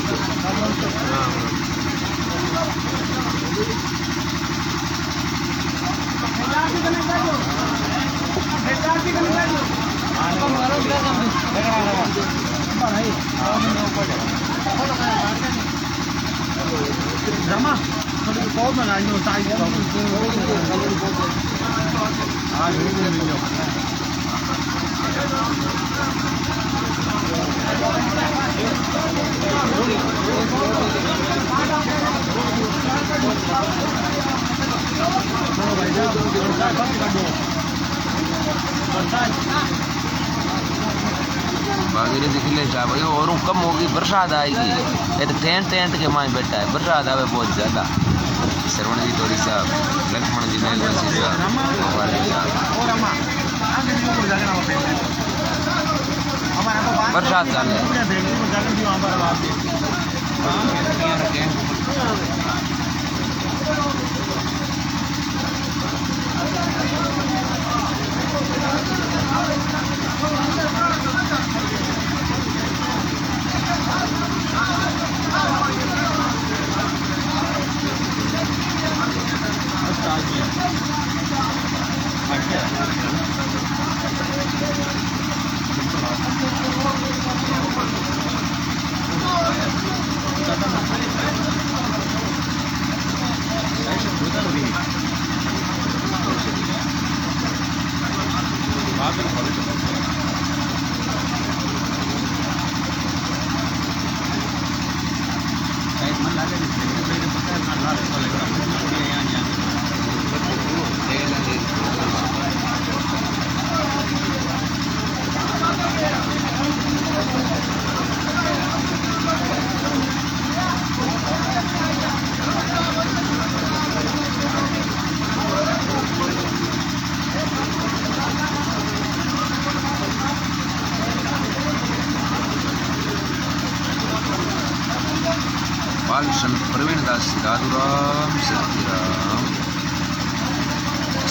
रमा बहुत बना भागीरथी खिले जा भाई और कम होगी, बरसात आएगी, ये तो टेंट के माए बैठा है, बरसात आवे बहुत ज़्यादा। श्रवण जी तोरी साहब, लक्ष्मण जी मेघवंशी साहब, कुमार जी साहब, बरसात चाल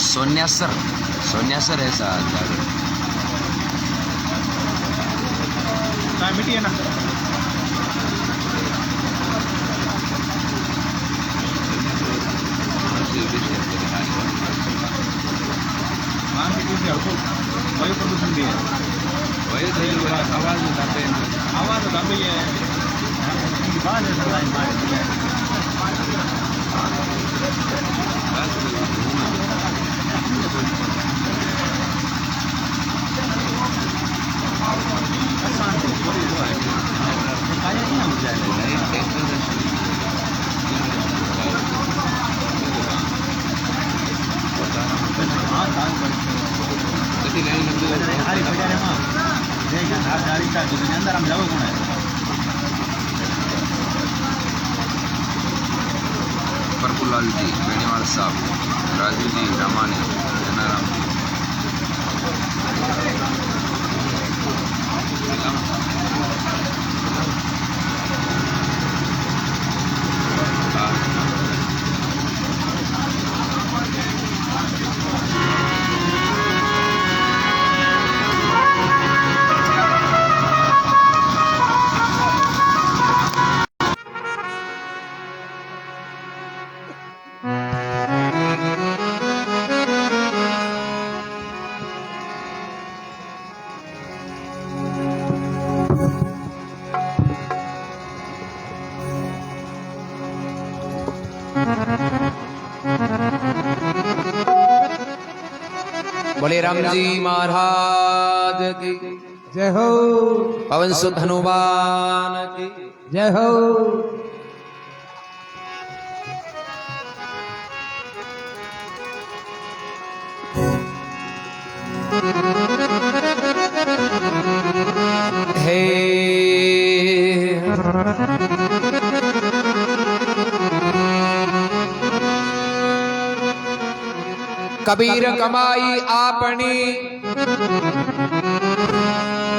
सोन्यासर है शायद। मिट्टी है ना। मान लीजिए वायु प्रदूषण भी है। आवाज दबे है। अंदर हम जाओ कौन है। प्रफुल्लाल जी, बेनीवाल साहब, राजू जी, रामानी, जनाराम जी। बोले राम जी महाराज की जय हो, पवन सुत हनुमान की। जय हो। हे कबीर कमाई आपनी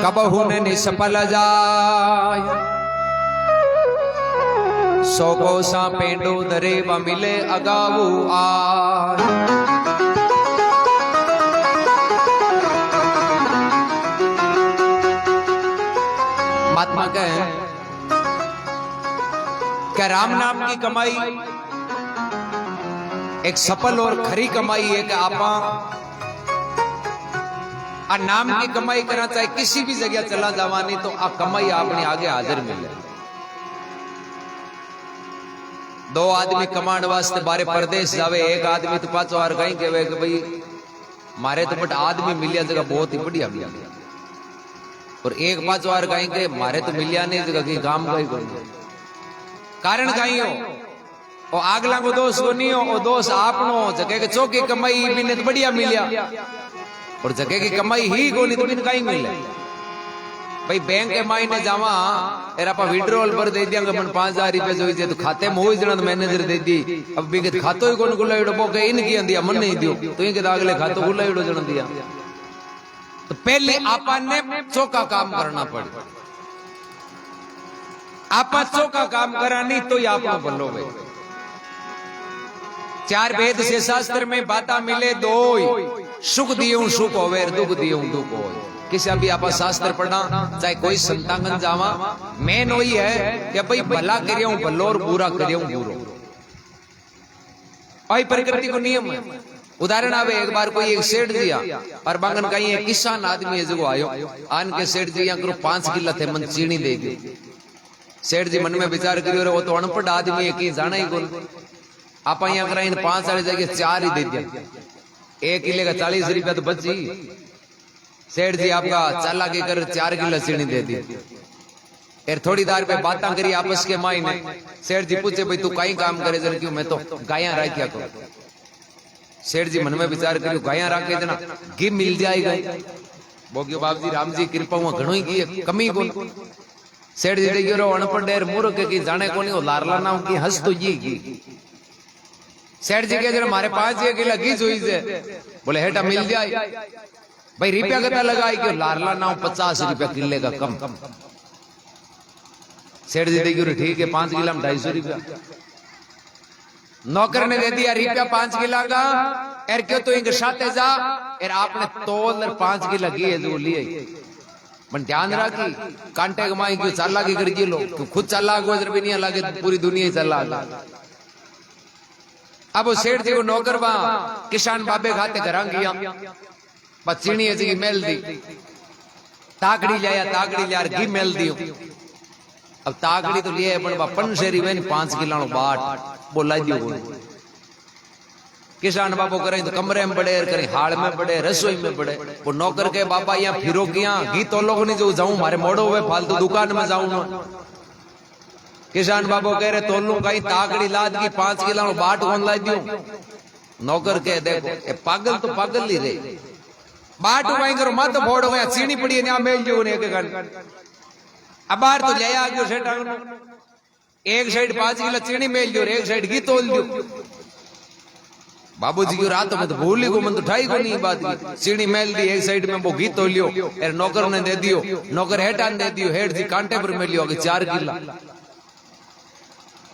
कबहु न निष्फल जाय। सौ कोसा पेंडो दरे व मिले अगाऊ आय। महात्मा कहे क्या राम नाम की कमाई एक सफल और खरी कमाई है कि आपा आ नाम की कमाई करना चाहे किसी भी जगह चला जावानी तो आ कमाई आपने आगे हाजिर मिले। दो आदमी कमांड वास्ते बारे परदेश जावे, एक आदमी तो पांचो बार कहीं कहे कि भाई मारे तो बट आदमी मिलिया जगह बहुत ही बढ़िया मिल गया, और एक पांचो बार कहीं के मारे तो मिलिया नहीं जगह की काम का ही कारण कहीं हो और आगला को दोष को नहीं हो, और दोष आपनो जगह के चौकी कमाई बिने तो बढ़िया मिलिया और जगह की कमाई ही को नहीं तो बिन कहीं मिले। भाई बैंक के मायने जावा एरा पा विड्रॉल पर दे दिया मन 5000 रुपए जो जे तो खाते में हो जण मैनेजर दे दी, अब बिगे खातो ही कोन गुलाइडो बोके इन की दिया मन नहीं दियो तो इनके अगले खातो गुलाइडो जण दिया। तो पहले आपा ने चौका काम करना पड़े, आपा चौका काम करानी तो आप बोलो भाई। चार वेद से शास्त्र में बाता मिले दो, सुख दियो सुख होवे दुख दियो दुख होवे। किसी भी आप शास्त्र पढ़ना चाहे कोई संतांगन जावा मेन वही है कि भाई भला करियो भलो और बुरा करियो बुरो, और प्रकृति को नियम है। उदाहरण आवे एक बार कोई एक सेठ दिया और बांगन कहीं एक किसान आदमी है जो आयो आन के सेठ जी यहाँ 5 किलो थे मन चीनी दे दी। सेठ जी मन में विचार करियो वो तो अनपढ़ आदमी है कि जाना ही कौन, आप यहाँ करा 5 वाली जगह 4 ही दे दिया, 1 किले का 40 रुपया तो बची। सेठ जी आपका चालाकी कर 4 किलो चीनी दे दी। फिर थोड़ी देर पे बातें करी आपस के मायने, सेठ जी पूछे भाई तू कहीं काम करे जन क्यों, मैं तो गाया राख्या करो। सेठ जी मन में विचार करियो गाया राखे जना घी मिल जाएगा, बोगियो बाप जी राम जी कृपा हुआ घणो ही की कमी को। सेठ जी देखियो रो अनपढ़ डेर मूर्ख की जाने को नहीं, लारला नाम की हंस तो ये घी। सेठ जी कहे जरा हमारे 5 किलो घी जोई से, बोले हेटा मिल जाए भाई रुपया कता लगाई क्यों, लारला नाम 50 रुपया किले का कम। सेठ जी देखियो ठीक है 5 किलो में 250 रुपया। नौकर ने दे दिया रुपया 5 किलो का, एर क्यों तो इनके साथे जा एर आपने तोल 5 किलो घी जो लिए पण ध्यान राखी कांटे कमाई क्यों चालाकी कर लो तू खुद चालाक हो भी नहीं लागे पूरी दुनिया ही चालाक। अब वो सेठ जी को नौकर वहां किसान बाबे खाते घर गया चीनी जी मेल दी ताकड़ी लिया घी मेल दियो। अब ताकड़ी तो लिए पंशेरी में 5 किलो बाट बोला दियो। किसान बाबू करे तो कमरे में बड़े करे हाल में बड़े रसोई में बड़े। वो नौकर के बाबा यहाँ फिरो किया घी तो लोग नहीं जो जाऊं मारे मोड़ो हुए फालतू दुकान में जाऊं। किसान बाबू कह रहे तोलू कहीं ताकड़ी लाद की 5 किलो बाट कौन ला दियो। नौकर के देखो ए पागल तो पागल ही रे बाट वहीं करो मत फोड़ो गया चीनी पड़ी है यहाँ मेल जो अब बाहर तो ले आ गयो सेठ एक साइड 5 किलो चीनी मेल जो एक साइड घी तोल दो। बाबूजी की रात में तो भूल ही को मन तो ठाई को नहीं बात की चीनी मेल दी एक साइड में वो घी तोलियो एर नौकर ने दे दियो नौकर हेठान दे दियो हेठ जी कांटे पर मेलियो 4 किलो।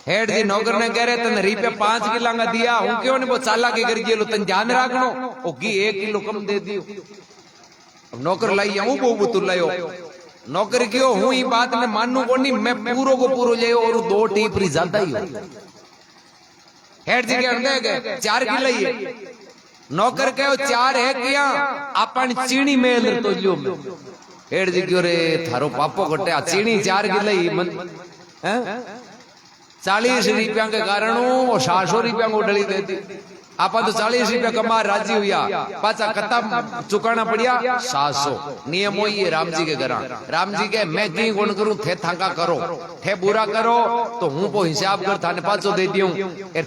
हेड जी नौकर ने कह रहे तने रुपया 5 किलो का दिया हूं क्यों ने वो चालाकी कर गेलो तन ध्यान रखनो ओ घी 1 किलो कम दे दियो। अब नौकर लाई हूं वो तू लायो नौकर क्यों हूं ये बात में मानू को नहीं मैं पूरो को पूरो ले और 2 टीपरी ज्यादा ही हो। हेड जी के अंदर गए 4 किलो ही है नौकर कहो 4 है क्या अपन चीनी मेल तो लियो। हेड जी क्यों रे थारो पापो कटे चीनी 4 किलो ही मन हैं 40 रुपया के कारण 700 रुपया को डली देती आप तो 40 रुपया कमा राजी हुआ पाचा खत्म चुकाना पड़िया 700 नियम वही है राम जी के घर। राम जी के मैं कहीं गुण करूं थे थाका करो थे बुरा करो तो हूं वो हिसाब कर थाने पाचो दे दियो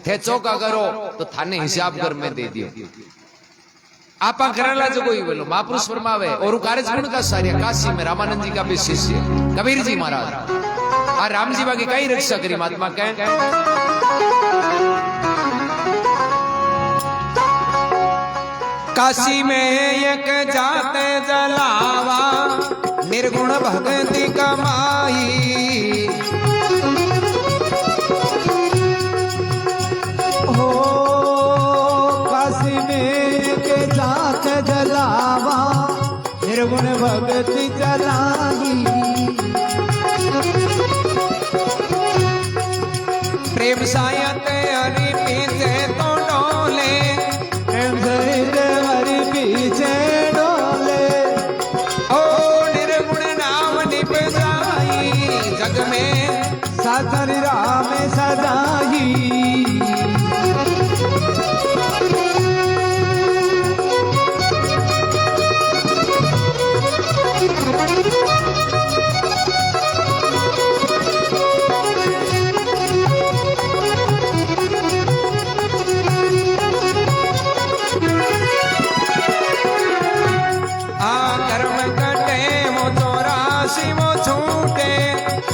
थे चौका करो तो थाने हिसाब कर मैं दे दियो। आपा करेला जो कोई बोलो महापुरुष फरमावे और कार्यगुण का सारिया काशी में रामानंद जी का भी शिष्य कबीर जी महाराज और राम जी बाकी कई रक्षा करी महात्मा कह काशी में एक जाते जलावा निर्गुण भक्ति कमाई हो काशी में एक जाते जलावा निर्गुण भक्ति जलाई प्रेम सायते हरि पीछे तो डोले प्रेम सहित हरि पीछे डोले ओ निर्गुण नाम निप जाई जग में साधन राम सदाई।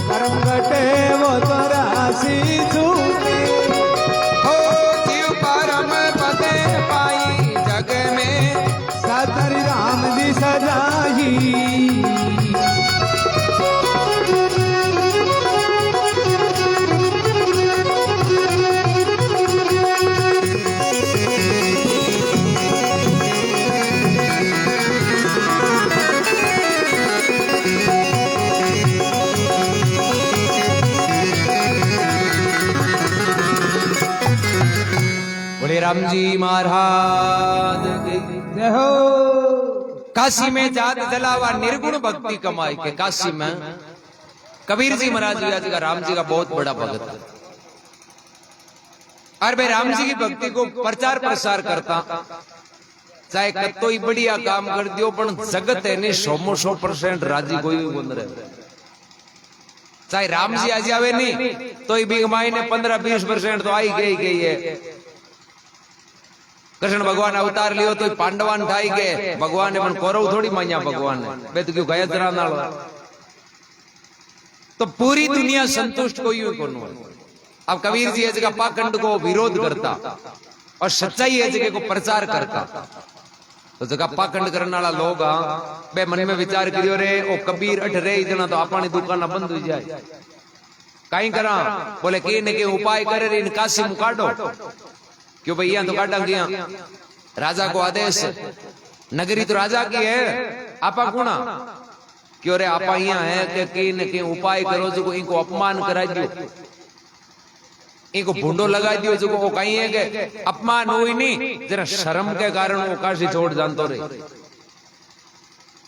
कर्म घटे वो 84 छूटे हो जीव परम पते पाई जग में साधन राम जी सजाई। राम जी महाराज जय हो। काशी में जात जलावा निर्गुण भक्ति कमाई के काशी में कबीर जी महाराज जी का राम जी का बहुत बड़ा भक्त है और भाई राम जी की भक्ति को प्रचार प्रसार करता चाहे कतो ही बढ़िया काम कर दियो पर जगत है नहीं 100% राजी कोई भी बन रहे चाहे राम जी आ जावे नहीं तो भी कमाई ने 15-20% तो आई गई है। कृष्ण भगवान अवतार लियो तो पांडवान ठाई गए भगवान ने कौरव थोड़ी मान्या भगवान ने बे तो क्यों गया जरा नाल तो पूरी दुनिया संतुष्ट कोई कोई। अब कबीर जी जगह पाखंड को विरोध करता और सच्चाई है जगह को प्रचार करता तो जगह पाखंड करने वाला लोग बे मन में विचार करियो रे ओ कबीर अठ रे इतना तो अपनी दुकान बंद हो जाए कहीं करा बोले के ने के उपाय करे रे काशी मुकाडो क्यों भैया तो काटा गया राजा को आदेश, नगरी तो राजा की है, आपा कुणा क्यों रे आपा यहाँ है कि न कि उपाय करो जो इनको अपमान करा दियो, इनको भूंडो लगा दियो जो वो कहीं है कि अपमान हुई नहीं, जरा शर्म के कारण वो काशी छोड़ जानतो रहे।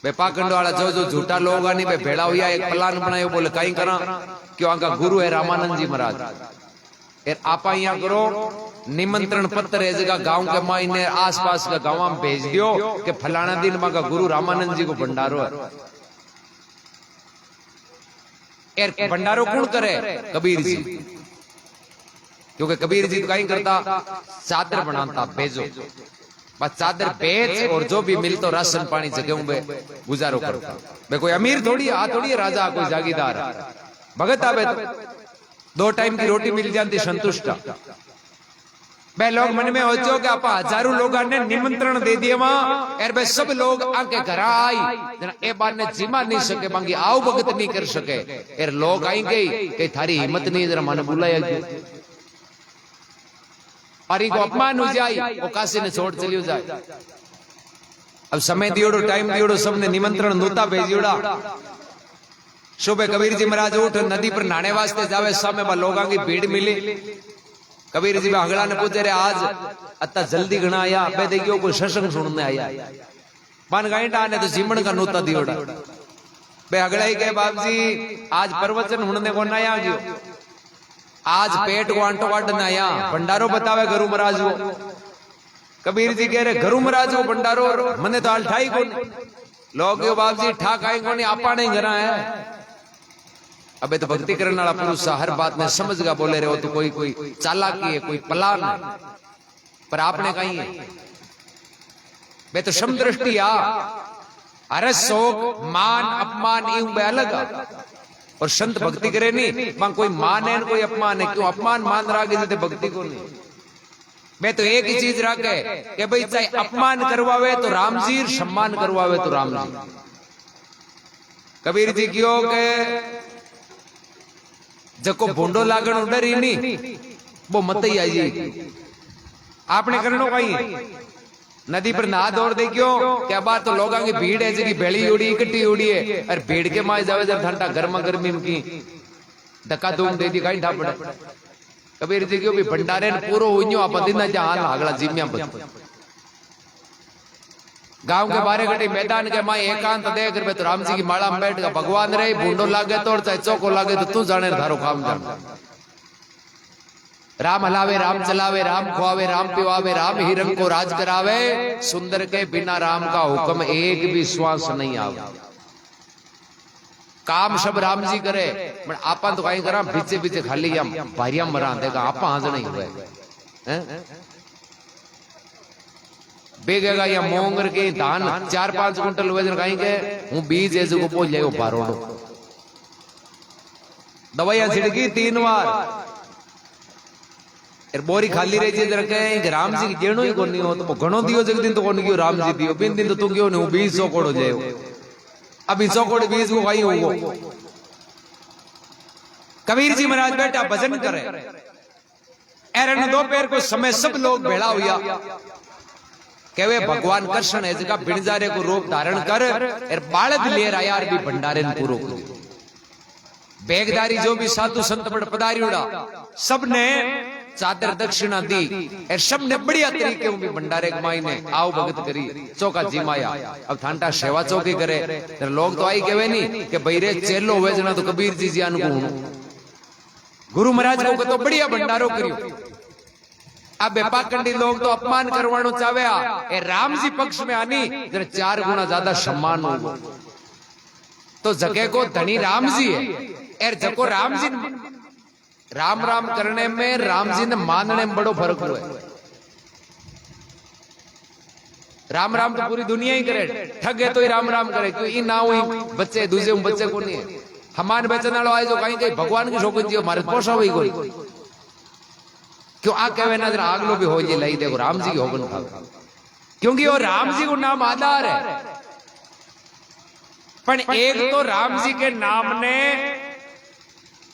बे पाखंड वाला जो झूठा लोग आनी बे भेड़ा हुआ एक प्लान बनायो, बोले कहीं करा क्यों आका गुरु है रामानंद जी महाराज, यार आपा यहाँ करो निमंत्रण पत्र है जगह गांव के मायने आसपास का गांव में भेज दियो कि फलाना दिन मां का गुरु रामानंद जी को भंडारो है। यार भंडारो कौन करे? कबीर जी, क्योंकि कबीर जी तो कहीं करता चादर बनाता, भेजो बस चादर बेच और जो भी मिलता राशन पानी जगह में गुजारो करता। भाई कोई अमीर थोड़ी आ थोड़ी है राजा, कोई जागीरदार भगत आवे तो 2 टाइम की रोटी मिल जाती संतुष्ट। भाई लोग मन में हो कि आप हजारों लोगों ने निमंत्रण दे दिए वहां, यार भाई सब लोग आके घर आई ए बार ने जिमा नहीं सके, बाकी आओ भगत नहीं कर सके, यार लोग आई गई कहीं थारी हिम्मत नहीं जरा मन बुलाया क्यों, और इनको अपमान हो जाए वो काशी ने छोड़ चलियो जाए। अब समय दियोड़ो, टाइम दियोड़ो, सबने निमंत्रण नोता भेजियोड़ा। सुबह कबीर जी महाराज उठ नदी पर नहाने वास्ते जावे, समय में लोगों की भीड़ मिली। कबीर जी हगड़ा ने पूछे रे आज अत्ता जल्दी घना आया, बे देखियो कोई सत्संग सुनने आया, बन गाइटा ने तो जीमन का नोता दियोड़ा। बे हगड़ा ही कहे बाप जी आज प्रवचन सुनने को ना आया, आज पेट को आंटो काटने आया, भंडारो बतावे गुरु महाराज को। कबीर जी कह रहे गुरु महाराज को भंडारो, मने तो अल्ठाई को लोग बाप जी ठाक आई को नहीं, आपा नहीं घरा है। अबे तो भक्ति करने वाला पुरुष हर बात में समझ गा, बोले रहे हो तो कोई चालाकी है, कोई प्लान है, पर आपने कही है बे तो सम दृष्टि आ अरे शोक मान अपमान यूं अलग और संत भक्ति करे नहीं, वहां कोई मान है कोई अपमान है, क्यों अपमान मान रहा कि भक्ति को नहीं। मैं तो एक ही चीज रखे कि भाई चाहे अपमान करवावे तो राम जी, सम्मान करवावे तो राम जी। कबीर जी क्यों के जको भूंडो लागण डर ही नहीं वो मत ही आई, आपने करनो कहीं नदी पर नहा दौड़ दे क्यों, क्या बात तो लोगों की भीड़ है जी बेड़ी उड़ी इकट्ठी उड़ी है, और भीड़ के माए जावे जब ठंडा गर्मा गर्मी की धक्का धूम दे दी कहीं ढापड़। कबीर जी क्यों भी भंडारे पूरो हुइयो आप दिन जहां आगला जिम्या बच गांव के बारे गटी मैदान के माए एकांत देख रहे तो राम जी की माला में बैठ भगवान रहे भूंडो लागे तो चाहे चौको लागे तो तू जाने थारो काम जान। राम हलावे राम चलावे राम खुआवे राम पिवावे राम ही रंग को राज करावे, सुंदर के बिना राम का हुक्म एक भी श्वास नहीं आवे। काम सब राम जी करे, पर आपा तो कहीं करा पीछे पीछे खाली हम भारिया मरा देगा, आपा हाज नहीं हुए बेगेगा या मोंगर के धान 4-5 कुंटल वजन कहीं के हूं बीज ऐसे को पहुंच जाएगा पारोड़ो। दवाइयां छिड़की 3 बार, बोरी खाली रही चीज रखे राम जी की जेणो ही कोनी हो तो घणो दियो जग दिन तो कोनी क्यों राम जी दियो, बिन दिन तो तू क्यों नहीं 20 कोड़ हो जाए, अब 100 कोड़ 20 को कहीं होगो। कबीर जी महाराज बेटा भजन करे, एरन दोपहर को समय सब लोग भेड़ा हुआ कहवे भगवान कृष्ण है जगह बिणजारे को रूप धारण कर और बालद ले रहा यार भी भंडारे पूरो बेगदारी जो भी साधु संत बड़ पधारी उड़ा सबने चादर दक्षिणा दी और सबने बढ़िया तरीके भी भंडारे कमाई ने आओ भगत करी चौका जिमाया। अब थांटा सेवा चौकी करे तो लोग तो आई कहवे नहीं कि भाई रे चेलो हुए जना तो कबीर जी जी अनुकूल गुरु महाराज को तो बढ़िया भंडारो करियो। अब पाखंडी लोग तो अपमान करवानो चाहे ए राम जी पक्ष में आनी 4 गुना ज्यादा सम्मान हो तो जगह को धनी राम जी है और जको राम जी राम राम करने में राम जी ने मानने में बड़ो फर्क हुआ है। राम राम तो पूरी दुनिया ही करे, ठग है तो ही राम राम करे, क्यों ना हुई बच्चे दूसरे बच्चे को नहीं है। हमान बेचने वालों आए जो कहीं कहीं भगवान की शौकत जी हमारे पोषा हुई कोई क्यों आ कहे ना आगलो भी हो ये लाई देखो राम जी की होगन खा, क्योंकि वो राम जी को नाम आधार है। पर एक तो राम जी के नाम ने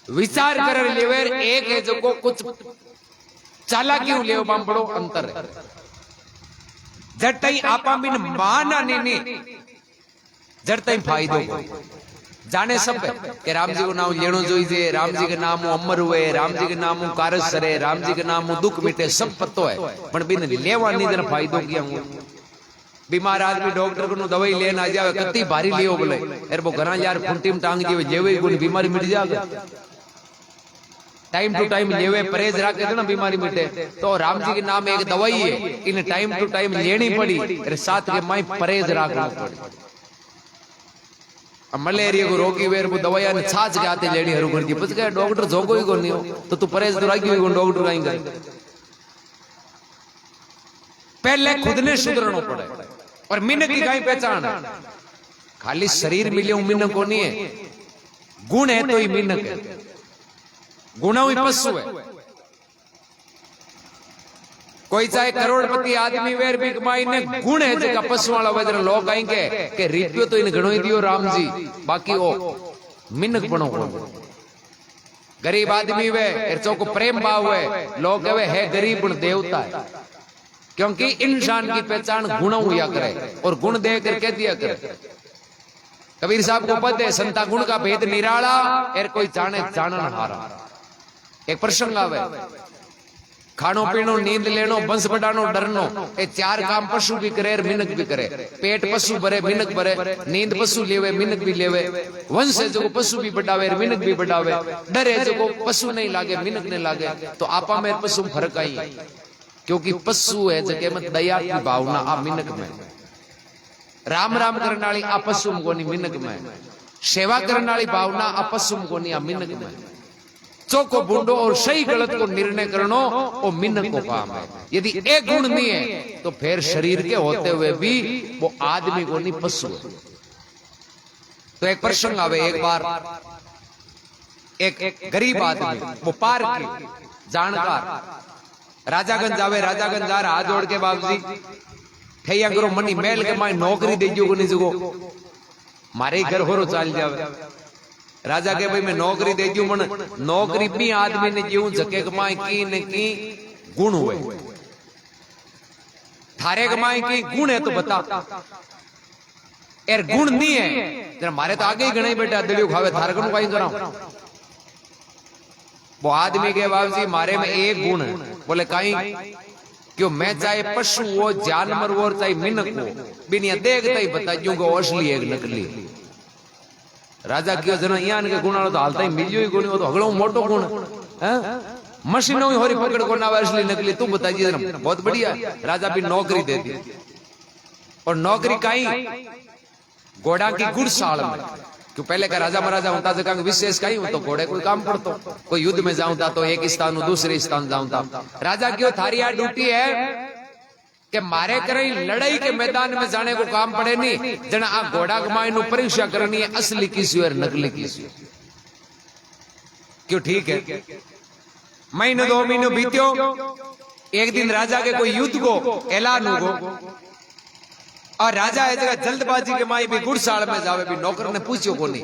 विचार कर लेवर, एक है जो को कुछ चालाकी ले बड़ो अंतर है। जट ताई आपा बिन माना नहीं जट ताई फायदो को जाने सब के राम जी को नाम लेनो जोईजे, राम जी के नाम अमर हुए, राम जी के नाम कारज सरे, राम जी के नाम दुख मिटे, सब पतो है पण बिन लेवा नहीं जन फायदो किया हूं। बीमार आदमी डॉक्टर को दवाई लेन आ जावे कत्ती भारी लियो बोले अरे वो घना यार फुंटीम टांग जेवे जेवे कोई बीमारी मिट जावे। टाइम टू टाइम लेवे परहेज राखे तो ना बीमारी मिटे। तो राम जी के नाम एक दवाई है, इन टाइम टू टाइम लेनी पड़ी अरे साथ के माई परहेज रखना पड़ी। मलेरिया को रोगी वेर वो दवाई ने छाछ के आते लेनी हरू कर दी बस क्या डॉक्टर जोको ही को नहीं हो तो तू परहेज तो राखी हो डॉक्टर काई करे। पहले खुद ने सुधरना पड़े और मिनक की काई पहचान है। खाली शरीर मिले मिनक को नहीं है, गुण है तो ही मिनक है, गुण ही पशु है। कोई चाहे करोड़पति आदमी वेर भी कमाई ने गुण है जगह पशु वाला वजर लोग कहेंगे कि रिपियो तो इन घणो ही दियो राम जी बाकी ओ मिनक बनो। गरीब आदमी वे चो को प्रेम भाव है लोग कहे है गरीब गुण देवता है, क्योंकि इंसान की पहचान गुण हुआ करे और गुण दे कर कह दिया करे। कबीर साहब को पता है संता गुण का भेद निराला एर कोई जाने जानन हारा। एक प्रसंग आवे खानो पीनो नींद लेनो बंस बढ़ानो डरनो ये चार काम पशु भी करे मिनक भी करे। पेट पशु भरे मिनक भरे, नींद पशु लेवे मिनक भी लेवे, वंश है जो पशु भी बढ़ावे मिनक भी बढ़ावे, डर है जो पशु नहीं लागे मिनक नहीं लागे। तो आपा में पशु फर्क आई क्योंकि पशु है जगह में दया की भावना आ मिनक में, राम राम करने वाली आ पशु को नहीं मिनक में, सेवा करने वाली भावना आ पशु को नहीं आ मिनक में। चौको बूंदो और सही गलत को निर्णय करनो वो मिनक को काम है। यदि एक गुण नहीं है तो फिर शरीर के होते हुए भी वो आदमी को नहीं पशु है। तो एक प्रसंग आवे एक बार एक गरीब आदमी वो पार की जानकार राजागंज आवे, राजागंज जा रहा हाथ जोड़ के बाबूजी ठैया करो मनी मेल के माई नौकरी दे जो नहीं जगो मारे घर होरो चाल जावे। राजा के भाई मैं नौकरी दे दू मन नौकरी भी आदमी ने जीव जके कमाई की ने की गुण हुए थारे कमाई की गुण है तो बता एर गुण नहीं है तेरा मारे तो आगे ही गणे बेटा दलियो खावे थारे को काई कराऊं। वो आदमी के बाबूजी मारे में एक गुण है बोले काई क्यों मैं चाहे पशु हो जानवर हो चाहे मिनक हो बिना देखता ही बता दूंगा असली एक नकली। राजा क्यों जना यान के गुण तो हालता ही मिलियो ही गुण तो अगलो मोटो गुण है मशीनों ही होरी पकड़ को ना असली नकली तू बताइए जरा बहुत बढ़िया। राजा भी नौकरी दे दी और नौकरी काई घोड़ा की गुड़साल में क्यों पहले का राजा महाराजा होता जगह विशेष कहीं हो तो घोड़े कोई काम पड़तो कोई युद्ध में जाऊं था तो एक स्थान दूसरे स्थान जाऊं था। राजा क्यों थारी यार ड्यूटी है कि मारे करें लड़ाई के मैदान में जाने को काम पड़े नहीं जना आ घोड़ा कमाई नु परीक्षा करनी है असली किसी और नकली किसी। क्यों ठीक है महीनों 2 महीनों बीत्यो एक दिन राजा के कोई युद्ध को ऐलान हो और राजा है जगह जल्दबाजी के माई भी गुड़साल में जावे भी नौकर ने पूछो को नहीं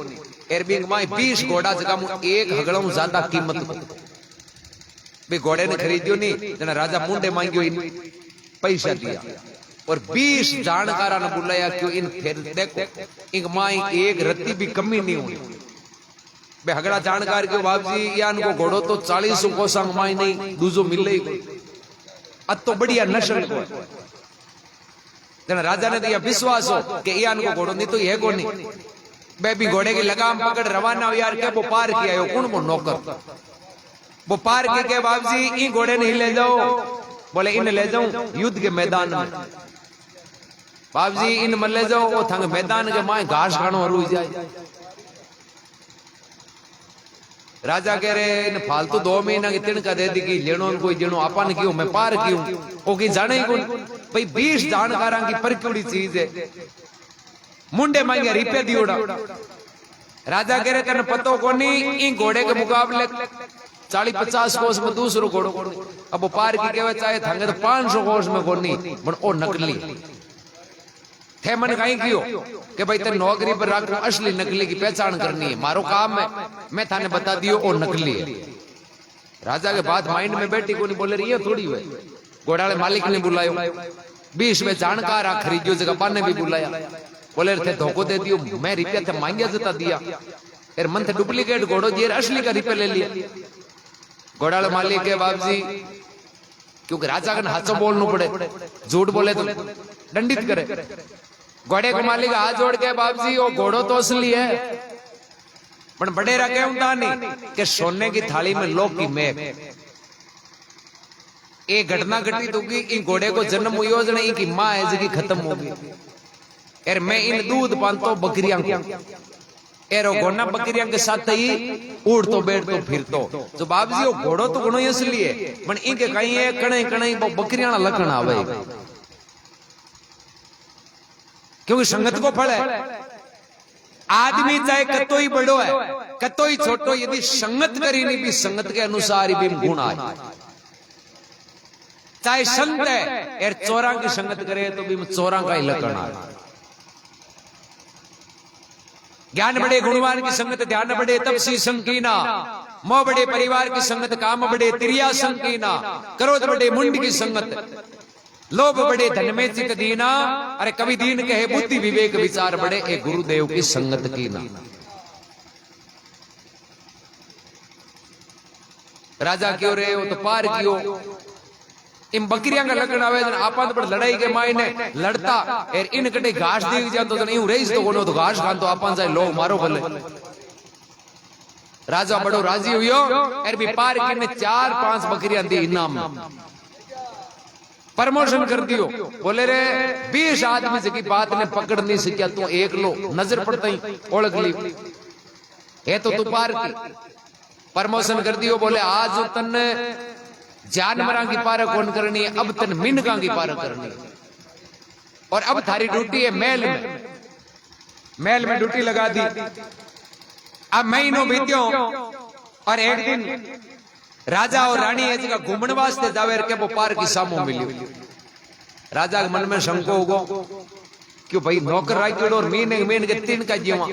एयरबिंग माई 20 घोड़ा जगह एक हगड़ों ज्यादा कीमत भी घोड़े ने खरीदियो नहीं जना राजा मुंडे मांगियो पैसा दिया और 20 जानकारा ने बुलाया क्यों इन फिर देखो इन माई एक रत्ती भी कमी नहीं हुई बे हगड़ा जानकार के बाबूजी यान को घोड़ो तो 40 को संग माई नहीं दूसरो मिले अत तो बढ़िया नस्ल को जना राजा ने दिया विश्वास हो कि यान को घोड़ो नहीं तो ये को नहीं बे भी घोड़े की लगाम पकड़ रवाना हो यार के वो पार किया हो कौन वो नौकर वो पार के बाबूजी इन घोड़े नहीं ले जाओ बोले इन ले जाऊं युद्ध के मैदान में बाबूजी इन में ले जाओ वो थंग मैदान के माए घास खानो हरू जाए। राजा कह रहे इन फालतू 2 महीना की तिनका दे दी कि लेनो कोई जेनो आपन क्यों मैं पार क्यों ओ की जाने ही कौन भाई 20 जानकारा की परक्यूड़ी चीज है मुंडे मांगे रिपे दियोड़ा। राजा कह रहे तेने पतो कोनी इन घोड़े के मुकाबले 40-50 कोस में दूसरो घोड़ो अब वो पार की केवे चाहे थंगे तो 500 कोस में कोनी पण ओ नकली थे मन कहीं क्यों कि भाई तेरे नौकरी पर रख असली नकली की पहचान करनी है मारो काम है मैं थाने बता दियो ओ नकली है। राजा के बात माइंड में बैठी को नहीं बोले रही है थोड़ी हुए घोड़ाले मालिक ने बुलायो बीच में जानकार आ खरीदियो जगह पाने भी बुलाया, बोले थे धोखो दे दियो, मैं रुपया थे मांगिया जता दिया, यार मन थे डुप्लीकेट घोड़ो दिए, असली का रुपया ले लिया। घोड़ाल मालिक के बाप जी, क्योंकि राजा का हाथों बोलना पड़े, झूठ बोले तो दंडित करे। घोड़े को मालिक हाथ जोड़ के बाप जी वो घोड़ो तो असली है, पर बड़े रखे उनका नहीं कि सोने की थाली में लोग की मेघ। एक घटना घटित होगी, इन घोड़े को जन्म हुई जने इनकी माँ है जिसकी खत्म होगी, यार मैं इन दूध पानतो बकरियां को, एरो घोड़ा बकरियां के साथ ही उड़ तो बैठ तो फिर तो जो बाप जी वो घोड़ो तो घणो असली है, पर इनके कहीं है कणई कणई बकरियां लखन आवे, क्योंकि संगत को फल है। आदमी चाहे कतो ही बड़ो है कतो ही छोटो, यदि संगत करी नहीं भी संगत के अनुसार ही गुण आए। चाहे संत है यार चोरा की संगत करे तो भी चोरा का ही लक्षण आए। ज्ञान बड़े गुणवान की संगत ध्यान बड़े तपसी संकीना, मोह बड़े परिवार की संगत काम बड़े त्रिया संकीना, क्रोध बड़े मुंड की संगत, लोभ बड़े धन में चित दीना, अरे कवि दीन कहे बुद्धि विवेक विचार बड़े, एक गुरुदेव की संगत कीना। राजा क्यों रहे हो तो पार क्यों, इन बकरियां का लगन आवे आपा तो लड़ाई के मायने लड़ता और इन कटे घास दी जा तो यूं रहीस तो कोनो तो घास खान तो आपा जाए लोग मारो भले। राजा बड़ो राजी हुयो और भी पार के ने 4-5 बकरियां दी इनाम में, प्रमोशन कर दियो। बोले रे 20 आदमी से की बात ने पकड़ नहीं सकिया, तू एक लो नजर पड़ता ही ओळख ली है तो तू पार की, प्रमोशन कर दियो। बोले आज तन जानवरां की पार कौन करनी है, अब तन मिनका की पार करनी है, और अब थारी ड्यूटी है महल में, महल में ड्यूटी लगा दी। अब महीनों बीत्यो और एक दिन राजा और रानी ऐसी का घूमने वास्ते जावे के वो पार की सामो मिली। राजा के मन में शंको होगो क्यों भाई नौकर राखियो और मीन के 3 का जीवा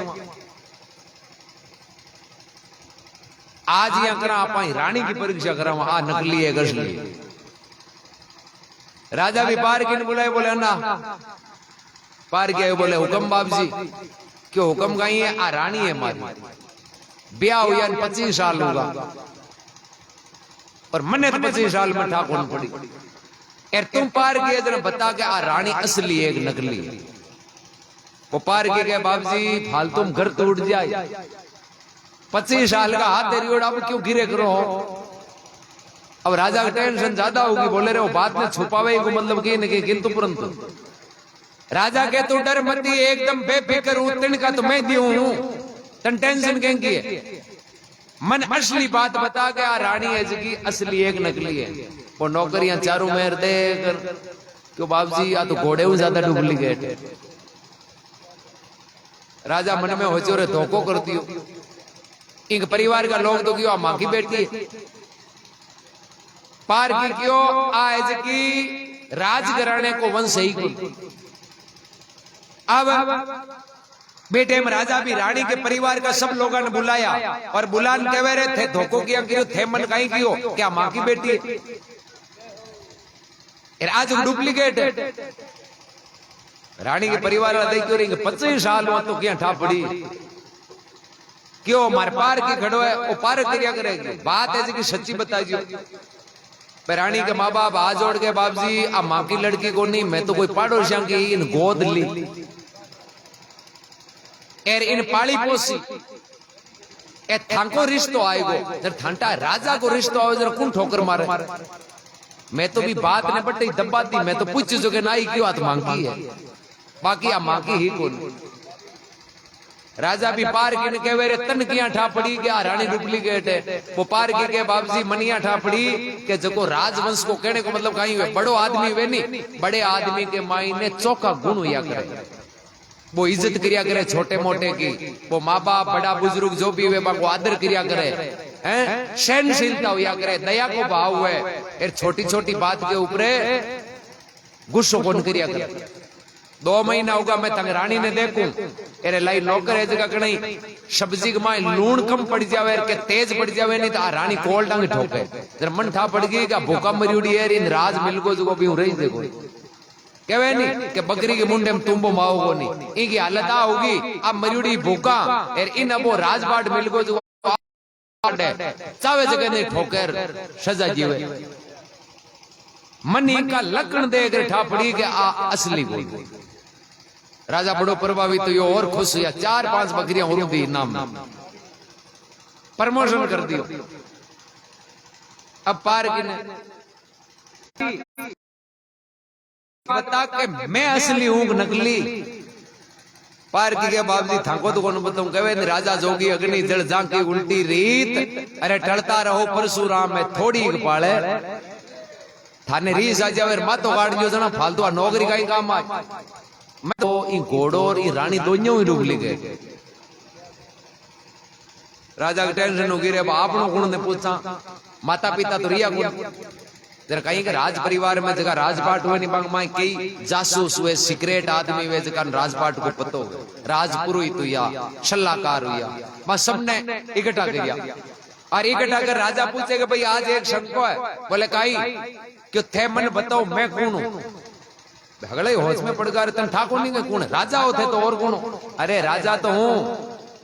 आज यहाँ करा आप रानी की परीक्षा करा आ नकली है गजली। राजा भी पार की बुलाए, बोले अन्ना पार किया, बोले हुक्म बाप जी। क्यों हुक्म गई है, आ रानी है हमारी, ब्याह हुआ 25 साल होगा और मन्ने तो 25 साल में ठाकुर पड़ी, यार तुम पार किए जरा बता के आ रानी असली है एक नकली है। वो पार के गए बाप जी फालतू घर टूट जाए, 25 साल का हाथ तेरी ओर अब क्यों गिरे करो। अब राजा का टेंशन ज्यादा होगी, बोले रहे हो बात में छुपावे को मतलब की नहीं, किंतु परंतु राजा के तू डर मत, एकदम बेफिक्र हूं, तिनका तो मैं दियो हूं, तन टेंशन कहेंगी है। मन असली बात बता के आ रानी है जिसकी असली एक नकली है। वो नौकरियां चारों मेर दे कर क्यों बाप जी आ तो घोड़े हूं ज्यादा डुप्लीकेट है। राजा मन में हो चोरे धोखो कर दियो, इनक परिवार का लोग तो क्यों मां की बेटी पार की क्यों आज की राज घराने को वंश ही को। अब बेटे में राजा भी रानी के परिवार का सब लोगों ने बुलाया और बुलान कह रहे थे धोखो किया क्यों थे मन कहीं क्यों क्या मां की बेटी है, आज डुप्लीकेट है। रानी के परिवार वाला क्यों रही 25 साल में तो क्या ठा पड़ी क्यों मार पार की खड़ो है वो पार क्रिया करेगी। बात है कि सच्ची बताइए, रानी के माँ बाप आ जोड़ के बाप जी आ माँ की लड़की को नहीं, मैं तो कोई पड़ोसियों की इन गोद ली एर इन पाली पोसी ए थांको रिश्तो आएगो, जब थांटा राजा को रिश्तो आवे जरा कौन ठोकर मारे। मैं तो भी बात ने बट्टी दबा दी, मैं तो पूछ जो के नाई क्यों हाथ मांगी है, बाकी आ मांगी ही कौन। राजा भी पार की कह वे तन किया ठा पड़ी क्या रानी डुप्लीकेट है। वो पार की के बाप जी मनिया ठा पड़ी के जो राजवंश को कहने को मतलब कहीं हुए बड़ो आदमी वे नहीं, बड़े आदमी के मायने चौका गुण हुआ करे, वो इज्जत क्रिया करे छोटे मोटे की, वो माँ बाप बड़ा बुजुर्ग जो भी हुए वो आदर क्रिया करे, हैं सहनशीलता हुआ करे, दया को भाव हुए, छोटी छोटी बात के ऊपर गुस्सो कौन क्रिया करे। 2 महीना होगा मैं तंग रानी ने देखूं अरे लाई नौकर है जगह कहीं सब्जी के माए लूण कम पड़ जावे के तेज पड़ जावे नहीं तो आ रानी कोल डांग ठोके जरा मन ठा पड़ गई का भूखा मरी उड़ी है इन राज मिल को जो भी रही देखो कहवे नहीं कि बकरी के मुंडे में तुम्बो माओगो नहीं, इनकी हालत आ होगी अब मरियोड़ी भूखा और इन अब वो राजपाट मिल गो जो चावे जगह ने ठोकर सजा जीवे मनी का लकड़ दे कर ठापड़ी के आ असली बोल। राजा बड़ो प्रभावित तो यो और खुश हुआ, 4-5 बकरियां और दी इनाम में, प्रमोशन कर दियो। अब पार की बता के मैं असली हूं नकली। पार की के बाबजी थाको तो कौन बताऊं, कहे राजा जोगी अग्नि जल जाकी उल्टी रीत, अरे टलता रहो परशुराम में थोड़ी पाले थाने रीस आ जावे मातो गाड़ दियो जना फालतू नौकरी का ही काम आए। मैं तो इन घोड़ो और इन रानी दोनों ही डूब ली गए। राजा के टेंशन हो गई रे आपनो गुण ने पूछा, माता पिता तो रिया गुण जरा कहीं के राज परिवार में जगह राजपाट हुए नहीं बांग माई कई जासूस हुए सीक्रेट आदमी हुए जगह राजपाट को पतो राजपुरोहित हुआ सलाहकार हुआ मैं सबने इकट्ठा किया और इकट्ठा कर राजा पूछे कि भाई आज एक शंको है, बोले काई क्यों थे मन बताओ मैं कौन हूं। भगड़े होश में पड़ गए तुम ठाकुर नहीं कौन है, राजा होते तो और कौन हो। अरे राजा तो हूं,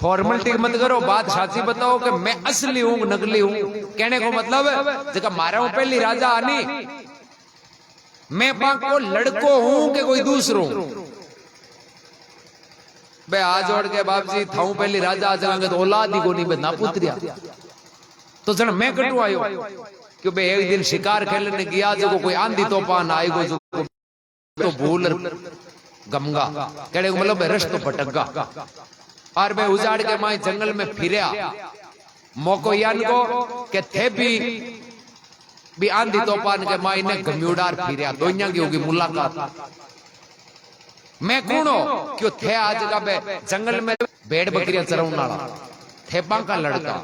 फॉर्मेलिटी मत करो, बात साची बताओ कि मैं असली हूं नकली हूं। कहने को मतलब जगह मारा हूं पहली राजा आनी, मैं को लड़को हूं कि कोई दूसरो बे आज जोड़ के बाप जी था पहली राजा जगह तो औलाद ही को नहीं ना पुत्रिया तो जन मैं कटू आयो क्यों बे एक दिन शिकार खेलने गया जो कोई आंधी तूफान आएगो जो तो भूल गमगा कहने को मतलब रश तो भटका और मैं उजाड़ के माए जंगल में फिरया मौको यान को के थे भी आंधी तूफान के माए ने गम्यूडार फिरया दोनिया की होगी मुलाकात। मैं कौन हो क्यों थे आज का बे जंगल में भेड़ बकरियां चराउना थे का लड़का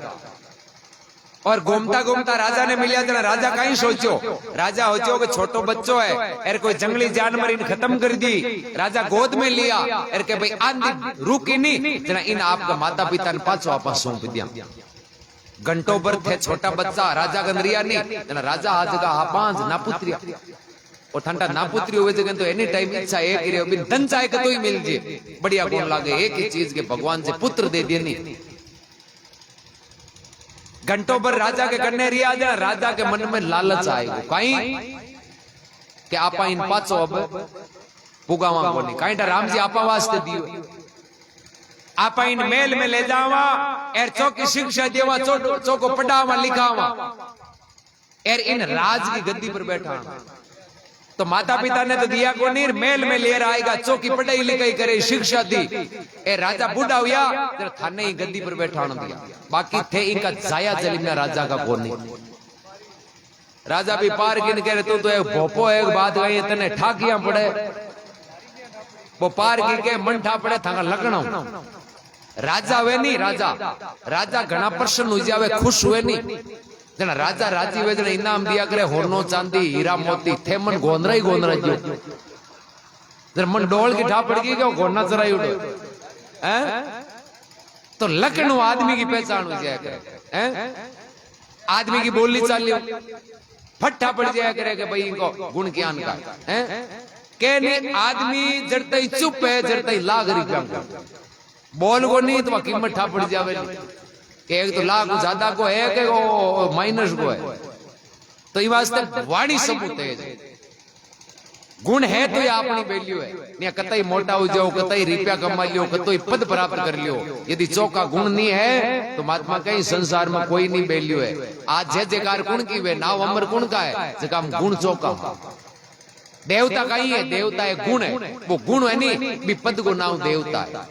और घूमता घूमता राजा ने मिलिया जना राजा कहीं सोचो राजा हो कि छोटो बच्चो है एर कोई जंगली जानवर इन खत्म कर दी राजा गोद में लिया एर के भाई आंधी रुकी नहीं जना इन आपका माता पिता ने पाछो आपस सौंप दिया। घंटों पर थे छोटा बच्चा राजा गंदरिया नहीं जना राजा आज का पांच ना पुत्रिया और ठंडा ना पुत्री हुए जगह तो एनी टाइम इच्छा एक ही रहे धन चाहे तो ही मिल जाए बढ़िया गुण लागे एक ही चीज के भगवान से पुत्र दे दिए नहीं। घंटों पर राजा के करने रिया जा राजा के मन में लालच आएगा कहीं कि आपा इन पाचो अब पुगावा को नहीं कहीं राम जी आपा वास्ते दियो आपा इन मेल में ले जावा एर चौकी शिक्षा देवा चौको पढ़ावा लिखावा एर इन राज की गद्दी पर बैठा तो माता पिता ने तो दिया को नहीं मेल में ले आएगा चौकी पढ़ाई लिखाई करे शिक्षा दी ए राजा बूढ़ा हुआ जरा थाने ही गद्दी पर बैठा दिया बाकी थे इनका जाया जलीना राजा का कौन नहीं। राजा भी पार गिन कह रहे तो एक भोपो एक बात गई तने ठाकियां पड़े वो पार गिन के मन ठा पड़े था लगना राजा वे नहीं राजा घना प्रसन्न हो जावे खुश हुए नहीं जना राजा राजी वे जना इनाम दिया करे होनो चांदी हीरा मोती थे मन गोंदरा ही गोंदरा जो जरा मन डोल की ठा पड़ गई क्या घोड़ना चराई उड़ो हैं तो लखनऊ आदमी की पहचान हो जाया करे हैं आदमी की बोली चाल फट्टा पड़ जाया करे कि भाई इनको गुण ज्ञान का हैं कहने आदमी जड़ता ही चुप है जड़ता ही लाग रुपया बोल को नहीं तो कीमत ठा पड़ जावे एक तो लाख ज्यादा को है कि वो माइनस को है तो ये वास्ते वाणी सबूत है गुण है तो ये अपनी वैल्यू है नहीं कतई मोटा हो जाओ कतई रुपया कमा लियो कतई पद प्राप्त कर लियो यदि चौका गुण नहीं है तो महात्मा कहीं संसार में कोई नहीं वैल्यू है। आज जय जयकार गुण की वे नाव अमर गुण का है जगह गुण चौका देवता का ही है देवता है गुण है वो गुण है नहीं भी पद को नाव देवता है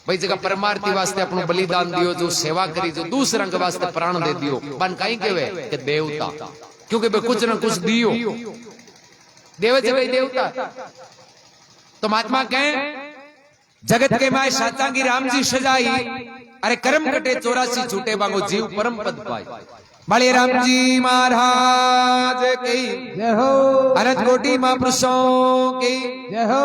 भाई जगह परमार्थी वास्ते अपनो बलिदान दियो जो सेवा करी जो दूसरा के वास्ते प्राण दे दियो बन कहीं केवे कि देवता क्योंकि वे कुछ न कुछ दियो देवे जब देवता तो महात्मा कहें जगत के माए साचा की राम जी सजाई अरे कर्म कटे 84 छूटे बांगो जीव परम पद पाए बड़े राम जी महाराज की जय हो अनंत कोटि महापुरुषों की जय हो।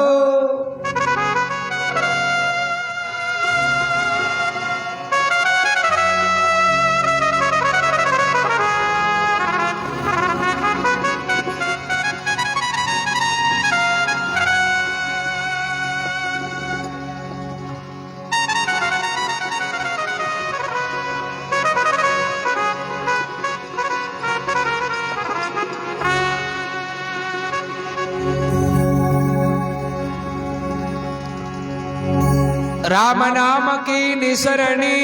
राम नाम की निसरणी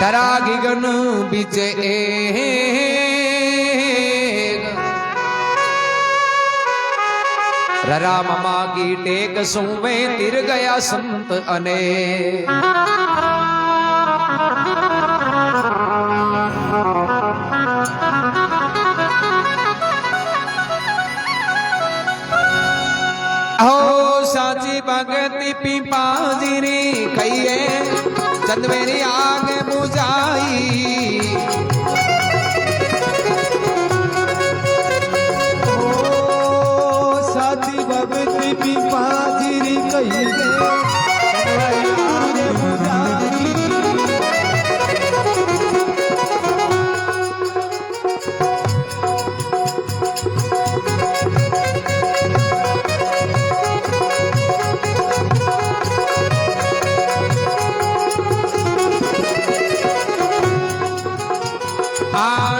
तरागी गन बीचे राम माँ की टेक सुवे तिर गया संत अने हो साची भगती पिपाजिरी कहिए चंदवेरी आग बुझाई साथी भगती पिपाजिरी कही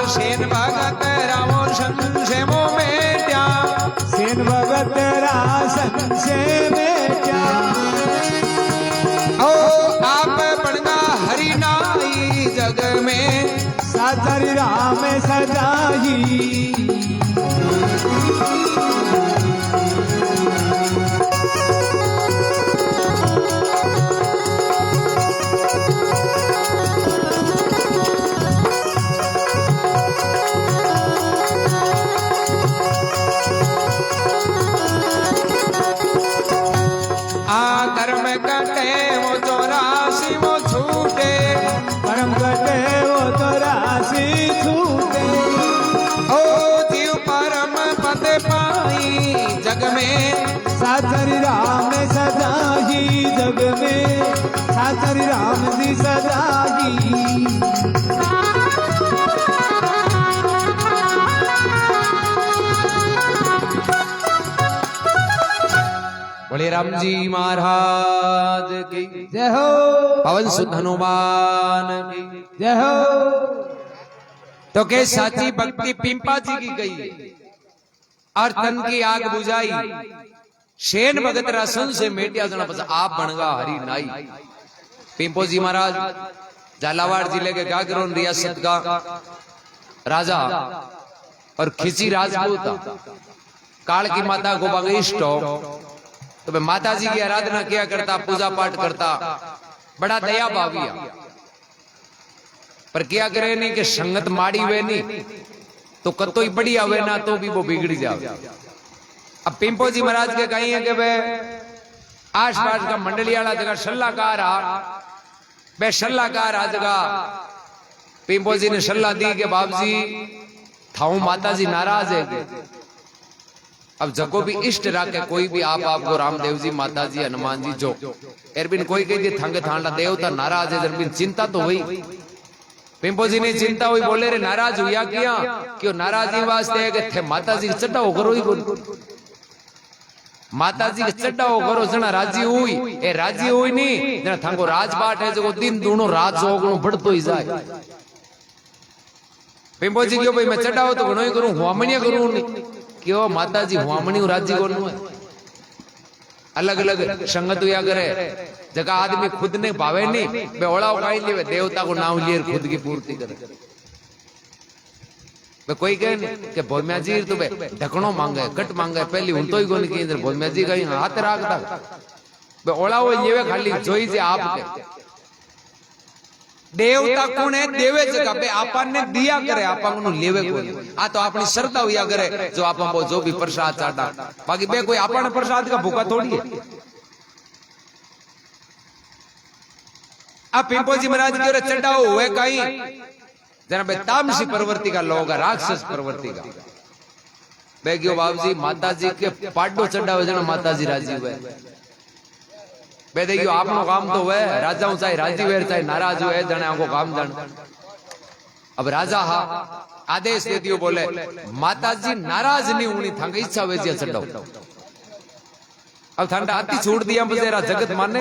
सेन भगत रामो संशेमो बेट्या सेन भगत रासन से बेटा ओ आप बनगा हरि नाई जग में सादर राम सदाही कर्म कटे वो 84 वो छूटे परम कटे वो तो राशि छूटे ओ जीव परम पद पाई जग में सादर राम सदाही जग में सादर राम जी सदाही बोले राम जी महाराज की जय हो पवन सुत हनुमान की जय हो तो के साची भक्ति पिंपा जी की गई और तन की आग बुझाई शेन भगत रसन से मेटिया जना बस आप बनगा हरि नाई पिंपो जी महाराज झालावाड़ जिले के गागरोन रियासत का राजा और खिची राजपूत काल की माता को बगिष्ट तो मैं माता जी की आराधना किया करता पूजा पाठ करता बड़ा दया भाविया पर क्या करे नहीं कि संगत माड़ी वे नहीं तो कतो ही बढ़िया वे ना तो भी वो बिगड़ जाए। अब पिंपो जी महाराज के कही है कि वे आस पास का मंडली वाला जगह सलाहकार वे सलाहकार आ जगह पिंपो जी ने सलाह दी कि बाप जी थाऊ माता जी नाराज है अब जको भी इष्ट राखे कोई भी आपको रामदेव जी माता जी हनुमान जी जो एरबिन कोई कही थंग थांडा देवता नाराज है एरबिन चिंता तो हुई पिंपो जी ने चिंता हुई बोले रे नाराज हुआ किया क्यों नाराजी वास्ते है कि थे माता जी चड्डाओ करो ही माता जी चड्डाओ करो जना राजी हुई ए राजी हुई नहीं जना थांगो राजपाट है जो दिन दूनो राज होगणो बढ़तो ही जाए पिंपो जी क्यों भाई मैं चड्डाओ तो घणो ही करूं हुआमणिया करूं नहीं क्यों माता जी हुआमणी राज्य को अलग अलग संगत हुआ करे जगह आदमी खुद ने भावे नहीं बे ओलाओ काई लेवे देवता को नाम लिए खुद की पूर्ति करे बे कोई कहे नहीं कि भोम्या जी तो बे ढकनो मांगे कट मांगे पहली हूं तो ही कोनी की इधर भोम्या जी कहीं हाथ राखता बे ओलाओ लेवे खाली जोई जे आप के देवता कौन है देवे जगह पे आपन ने दिया करे आपन नु लेवे कोई आ तो अपनी श्रद्धा हुआ करे जो आपन वो जो भी प्रसाद चाटा बाकी बे कोई आपन प्रसाद का भूखा थोड़ी है। अब पिंपो जी महाराज की ओर चढ़ाओ हुए कहीं जना बे तामसी प्रवृत्ति का लोग राक्षस प्रवृत्ति का बे क्यों बाबू जी माता जी के पाडो चढ़ाओ जना माता जी राजी हुए बे देखियो आपनो काम तो हुए राजा चाहे राजी हुए चाहे नाराज हुए जने आपको काम जान अब राजा हा आदेश दे दियो बोले माता जी नाराज नहीं होनी थांगे इच्छा वैसी चढ़ाओ अब ठंडा अति छोड़ दिया बजेरा जगत मानने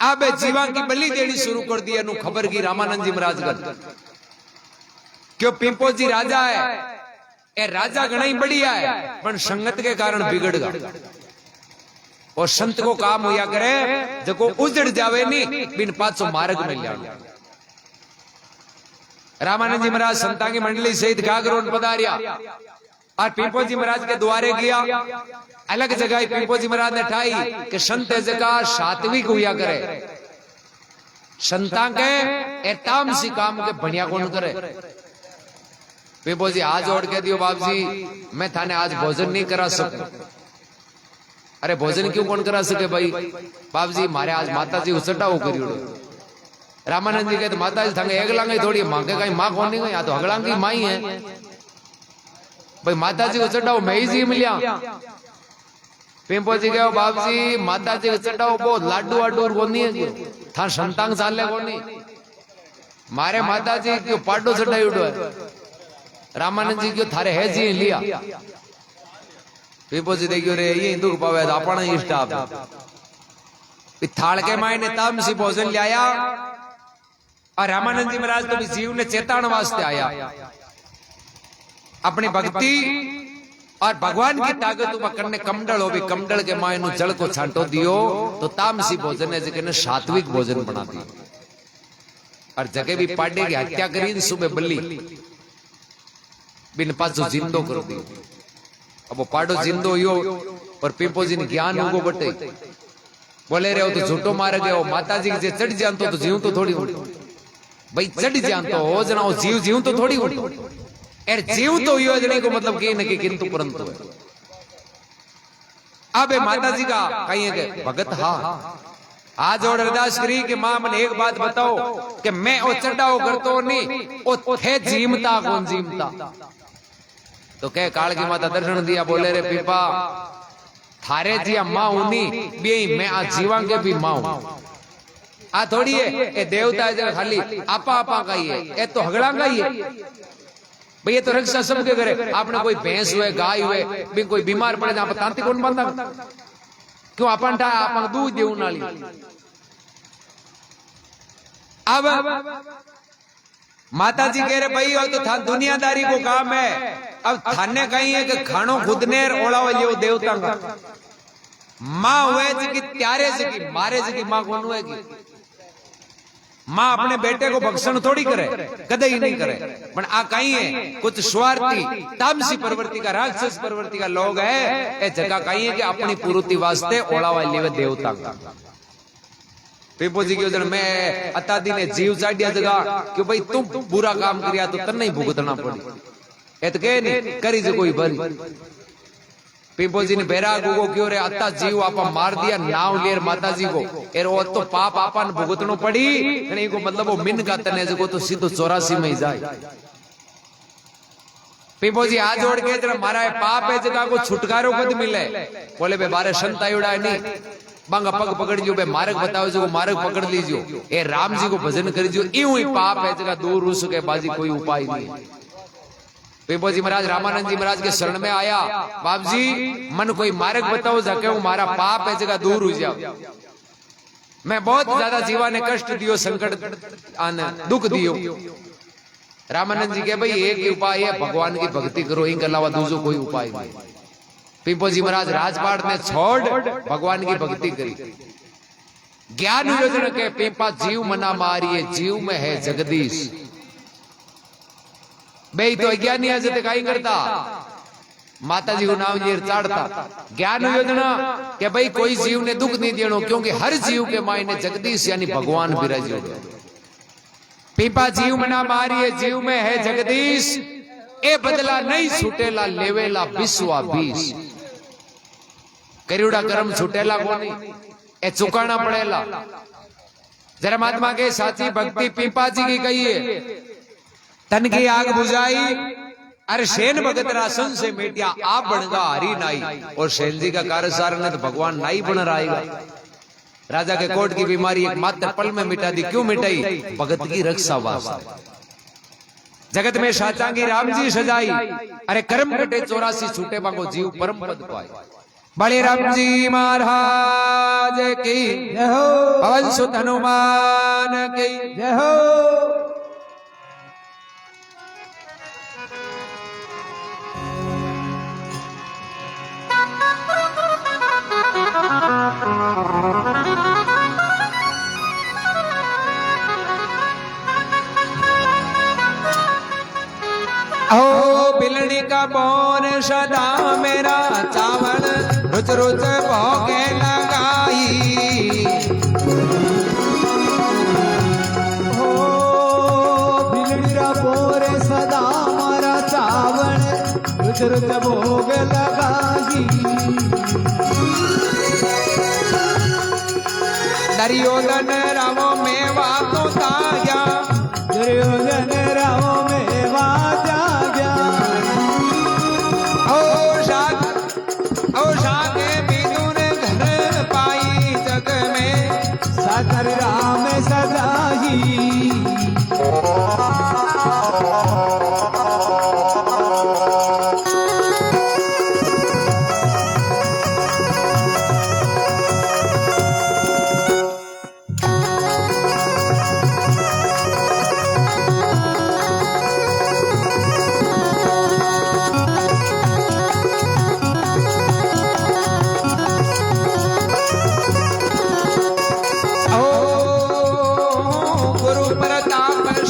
अब जीवा की बलि देनी शुरू कर दी नु खबर की रामानंद जी महाराज कर क्यों पिंपो जी राजा है ए राजा घना ही बढ़िया है पर संगत के कारण बिगड़ गया। और संत को काम होया करे जको उजड़ जावे नहीं बिन पाछो मार्ग में लिया। रामानंद जी महाराज संता की मंडली सहित गागरोन पधारिया और पीपो जी महाराज के द्वारे गया। अलग जगह पीपो जी महाराज ने ठाई कि संत जगह सात्विक हुआ करे, संता के तामसी काम के बढ़िया कौन करे। पीपो जी आज जोड़ के दियो बाप जी मैं थाने आज भोजन नहीं करा सकूं। अरे भोजन क्यों कौन करा सके भाई? बाप जी मारे आज माता जी उसटाओ करियो। रामानंद जी कहते माता जी थाने एक लांगी थोड़ी मां के कहीं मां कौन नहीं गई, तो अगलांगी माई है भाई। माता जी उसटाओ मैं ही जी मिलिया। पिंपो जी कहो बाप जी माता जी उसटाओ बहुत लाडू वाडू कोनी है था संतांग साले कोनी मारे माता जी क्यों पाडो चढ़ाई उड़ो है। रामानंद जी क्यों थारे है जी लिया। पीपो जी देखियो रे ये दुख पावे तो अपना ही स्टाफ थाल के माय ने तामसी भोजन लाया। और रामानंद जी महाराज तो भी जीव ने चेताण वास्ते आया। अपनी भक्ति और भगवान की ताकत करने कमंडल हो भी कमंडल के माय नु जल को छांटो दियो तो तामसी भोजन है जगह ने सात्विक भोजन बना दियो। और जगह भी पांडे की हत्या करी सुबह बल्ली बिन पाछो जिंदो कर दियो। अब वो पाडो जिंदो यो और पीपो जी ने ज्ञान होगो बटे बोले रहे हो तो झूठो मार गए हो। माता जी के चढ़ जान तो जीव तो थोड़ी उठी भाई चढ़ जान तो हो जना जीव जीव तो थोड़ी उठी एर जीव तो योजने को मतलब कि न कि किंतु परंतु है। अब माता जी का कहीं के भगत हा आज और अरदास करी कि मां मैंने एक बात बताओ कि मैं ओ चढ़ाओ करतो नहीं ओ थे जीमता कौन जीमता। तो कह काल की माता दर्शन दिया बोले रे पीपा थारे जिया मां उनी बे मैं आ जीवा के भी मां आ थोड़ी है ए देवता है खाली आपा आपा का ही है ए तो हगड़ा का ही है भाई। ये तो रक्षा सबके करे। आपने कोई भैंस हुए गाय हुए भी कोई बीमार पड़े आप तांती कौन बांधा क्यों अपन आप दूध देऊ नाली। अब माता जी कह रहे भाई और तो था दुनियादारी को काम है। अब थाने कहीं है कि खानो खुद ने ओला लियो देवता का मां हुए जी त्यारे जी मारे जी मां कौन हुए की मां अपने बेटे को भक्षण थोड़ी करे कदे ही नहीं करे। पर आ कहीं है कुछ स्वार्थी तामसी प्रवृत्ति का राक्षस प्रवृत्ति का लोग है ए जगह कहीं है कि अपनी पूर्ति वास्ते ओला लियो देवता का। पीपो जी की मैं अतादी ने जीव चाडिया जगह कि भाई तुम बुरा काम करिया तो तन्ने ही भुगतना पड़ी ए तो कह नहीं करी जो कोई भरी। पीपो जी ने बैराग को क्यों रे अता जीव आपा मार दिया नाव लेर माता जी को एर वो तो पाप आपा ने भुगतनो पड़ी नहीं को मतलब वो मिन का तने जो तो सीधो 84 में ही जाए। पीपो जी हाथ जोड़ के जरा मारा है पाप है जगह को छुटकारो कद मिले बोले बे बारे संता उड़ा नहीं बांगा पग पकड़ जो बे मार्ग बताओ जो मार्ग पकड़ लीजियो ए राम जी को भजन करीजियो यूं ही पाप है जगह दूर हो सके बाजी कोई उपाय नहीं। पीपो जी महाराज रामानंद जी महाराज के शरण में आया बाप जी मन कोई मार्ग बताओ जाके हमारा पाप है जगह दूर हो जाओ। मैं बहुत ज्यादा जीवा ने कष्ट दियो संकट आने दुख दियो। रामानंद जी के भाई एक ही उपाय है भगवान की भक्ति करो इनके अलावा दूसरा कोई उपाय नहीं। पीपो जी महाराज राजपाट ने छोड़ भगवान की भक्ति करी। ज्ञान योजना के पीपा जीव मना मारिए जीव में है जगदीश। भाई तो अज्ञानी जते काई करता माता जी को नाम जी चाड़ता। ज्ञान योजना के भाई कोई जीव ने दुख नहीं देनो क्योंकि हर जीव के मायने जगदीश यानी भगवान विराज हो। पीपा जीव मना मारिए जीव में है जगदीश ए बदला नहीं छूटेला लेवेला बिस्वा बीस। करियोड़ा कर्म छूटेला कोनी ए चुकाना पड़ेला। जरा महात्मा के साची भक्ति पीपा जी की कहिए तन की आग बुझाई अरे सेन भगत रासन से मेटिया आप बनगा हरी नाई। और सेन जी का कार्यसार ने तो भगवान नाई बन रहेगा। राजा के कोट की बीमारी एक मात्र पल में मिटा दी। क्यों मिटाई? भगत की रक्षा वास्ते। जगत में साचांगी राम जी सजाई अरे कर्म कटे 84 छूटे बागो जीव परम पद पाए। बड़े राम जी महाराज की जय हो, पवन सुत हनुमान की जय हो। ओ बिलनी का बोर सदा मेरा चावल रुच रुच भोगे लगाई। हो बिलड़ी रा बोर सदा मारा चावल रुच रुच भोग लगाई। दुर्योधन रावो मेवा तो ताया, दुर्योधन रावो मेवा जाग्या। ओ शाके विदुर घर पाई जग में साकर राम सदाही।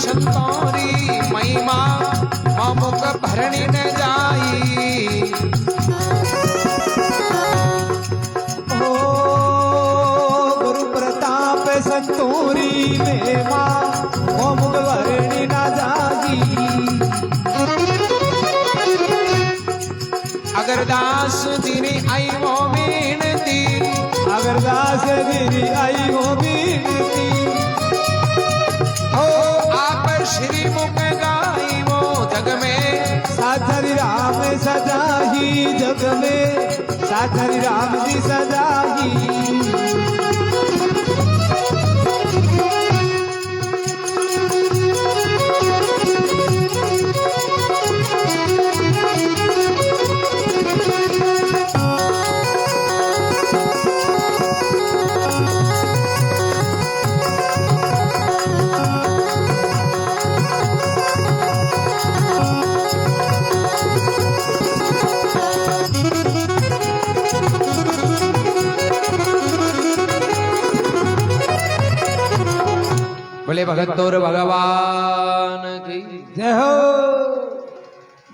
संतोरी महिमा ममुक भरणी न जाई। हो गुरु प्रताप संतोरी मेवा मुख भरणी ना जागी। अगर दास जी ने आई वो विनती, अगर दास जी आई हो बीनती। हो आप श्री मुख गाई वो जग में साधरी राम सदाही जग में, साधरी राम जी सदाही। बोले भगत और भगवान की जय हो।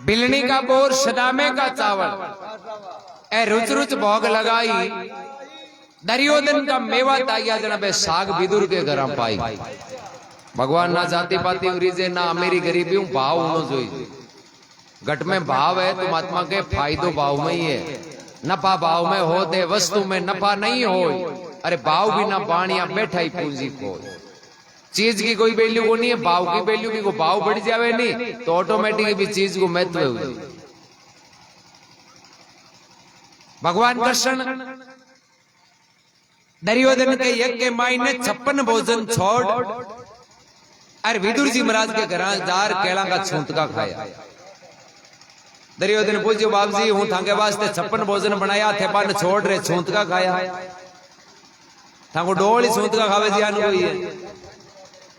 बिलनी का बोर सदामे का चावल ए रुच रुच भोग लगाई। दुर्योधन का मेवा तागिया जना बे साग विदुर के घर पाई। भगवान ना जाति पाती उरीजे ना मेरी गरीबी हूं भाव होनो जोई। घट में भाव है तुम आत्मा के फायदो भाव में ही है। नफा भाव में हो दे वस्तु में नफा नहीं हो। अरे भाव भी ना बाणिया बैठा ही पूंजी को। चीज की कोई वैल्यू को नहीं है, भाव की वैल्यू की। को भाव बढ़ जावे नहीं तो ऑटोमेटिक भी चीज को महत्व हुई। भगवान कृष्ण दुर्योधन के यज्ञ के माई ने 56 भोजन छोड़ अरे विदुर जी महाराज के घर जार केला का छूंतका खाया। दुर्योधन पूछो बाप जी हूं थाके वास्ते 56 भोजन बनाया थे पान छोड़ रहे छूंतका खाया। थाको डोली छूंतका खावे जी आनु कोई है।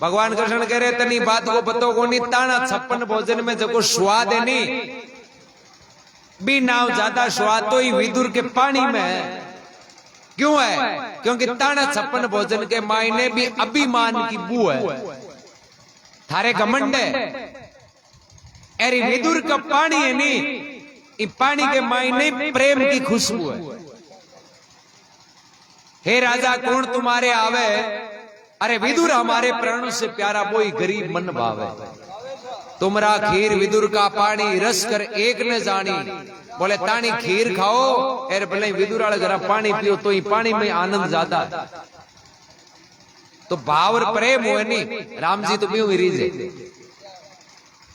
भगवान कृष्ण कह रहे तनी बात को पतो को नहीं ताना 56 भोजन में जो स्वाद है नहीं भी नाव ज्यादा स्वाद तो ही विदुर के पानी में है। क्यों है? क्योंकि ताना 56 भोजन के मायने भी अभिमान की बू है। थारे घमंड है अरे विदुर का पानी है नहीं, इस पानी के मायने प्रेम की खुशबू है। हे राजा कौन तुम्हारे आवे? अरे विदुर हमारे प्राणों से प्यारा कोई गरीब मन भावे। तुमरा खीर विदुर का पानी रस कर एक न जानी। बोले तानी खीर खाओ अरे भले विदुर वाले जरा पानी पियो तो ही पानी में आनंद ज्यादा। तो भाव और प्रेम हुए नहीं। राम जी तो बेहू रीजे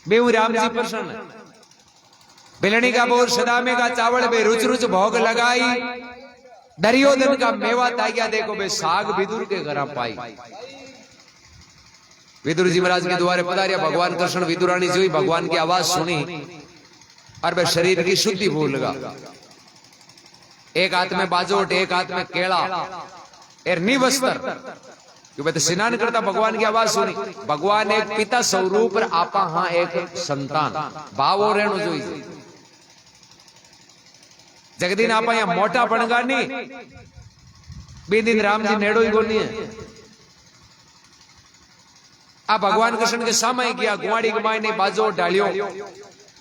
बेहू राम जी प्रसन्न। बिलनी का बोर सदामे का चावल बे रुच रुच भोग लगाई। दुर्योधन का मेवा तागिया देखो बे साग विदुर के घर पाई। विदुर जी महाराज के द्वारे पधारिया। भगवान कृष्ण विदुरानी जी भगवान की आवाज सुनी और वे शरीर की शुद्धि भूल गया। एक हाथ में बाजोट एक हाथ में केला एर निवस्त्र क्यों तो स्नान करता भगवान की आवाज सुनी। भगवान एक पिता स्वरूप आपा हाँ एक संतान भाव रहनो जोईए। जगदीन आप यहाँ मोटा बनगा नहीं बे दिन राम जी नेड़ो ही गोनी है। अब भगवान कृष्ण के सामने किया गुआड़ी गुमाई ने बाजो डालियो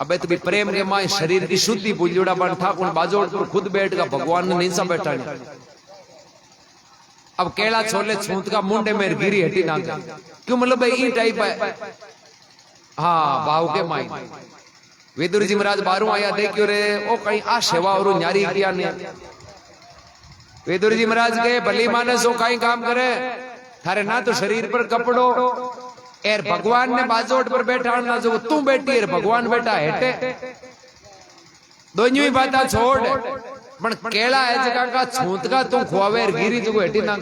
अबे तो भी प्रेम के माए शरीर की शुद्धि बुझड़ा बन ठाकुर बाजोड़ पर खुद बैठ का भगवान ने नीचा बैठा नहीं। अब केला छोले छूत का मुंडे में गिरी हटी ना क्यों मतलब भाई ई टाइप है। हाँ भाव के माई विदुर जी महाराज बारू आया देखियो रे ओ कहीं आ सेवा और न्यारी किया ने विदुर जी महाराज के भली मानस हो कहीं काम करे थारे ना तो शरीर पर कपड़ो एर भगवान ने बाजोट पर बैठा ना जो तू बैठी है भगवान बैठा हेटे दोनों ही बात छोड़ पण केला है जगह का छूत का तू खुआवे गिरी जो हेटी ना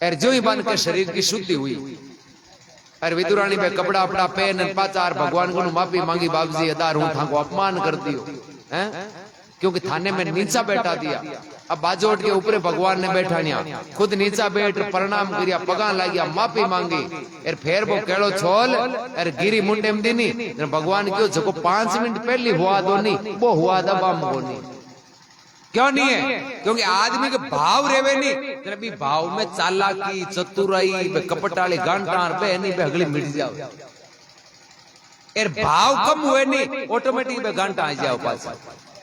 एर जो ही बन के शरीर की शुद्धि हुई। अरे विदुरानी में कपड़ा अपना पहन पाचार भगवान को माफी मांगी बाबूजी अदार हूं था को अपमान कर दियो हैं क्योंकि थाने में नीचा बैठा दिया। अब बाजोट के ऊपर भगवान ने बैठानिया खुद नीचा बैठ प्रणाम करिया पगा लागिया माफी मांगी एर फेर वो केड़ो छोल एर गिरी मुंडे में दीनी भगवान क्यों जको 5 मिनट पहले हुआ दो नहीं वो हुआ दबा मो नहीं क्यों नहीं है क्योंकि आदमी के भाव रेवे नहीं तेरे भी भाव में चालाकी चतुराई कपटाली गांटार पे नहीं पे अगली मिट जाओ एर भाव कम हुए नहीं ऑटोमेटिक पे गांटा आ जाओ पास।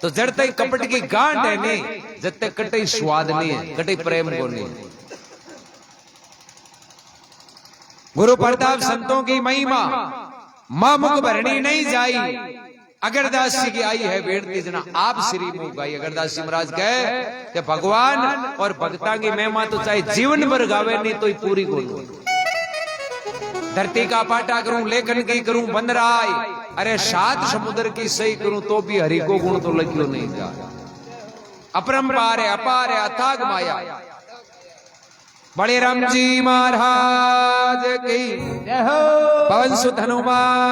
तो जड़ तक कपट की गांठ है नहीं जब तक कटे स्वाद नहीं है कटे प्रेम को नहीं। गुरु प्रताप संतों की महिमा मां मुख भरनी नहीं जाई अगरदास जी की आई है बेड़ती जना आप श्री मुख गाई। अगरदास जी महाराज कहे कि भगवान और भक्ता की महिमा तो चाहे जीवन भर गावे नहीं तो ही पूरी को धरती का पाटा करूं लेखन की करूं बंदराय अरे 7 समुद्र की सही करूं तो भी हरि को गुण तो लगियो नहीं जा। अपरंपार है अपार है अथाग माया। बड़े राम जी महाराज की जय हो। पवन सुत हनुमान।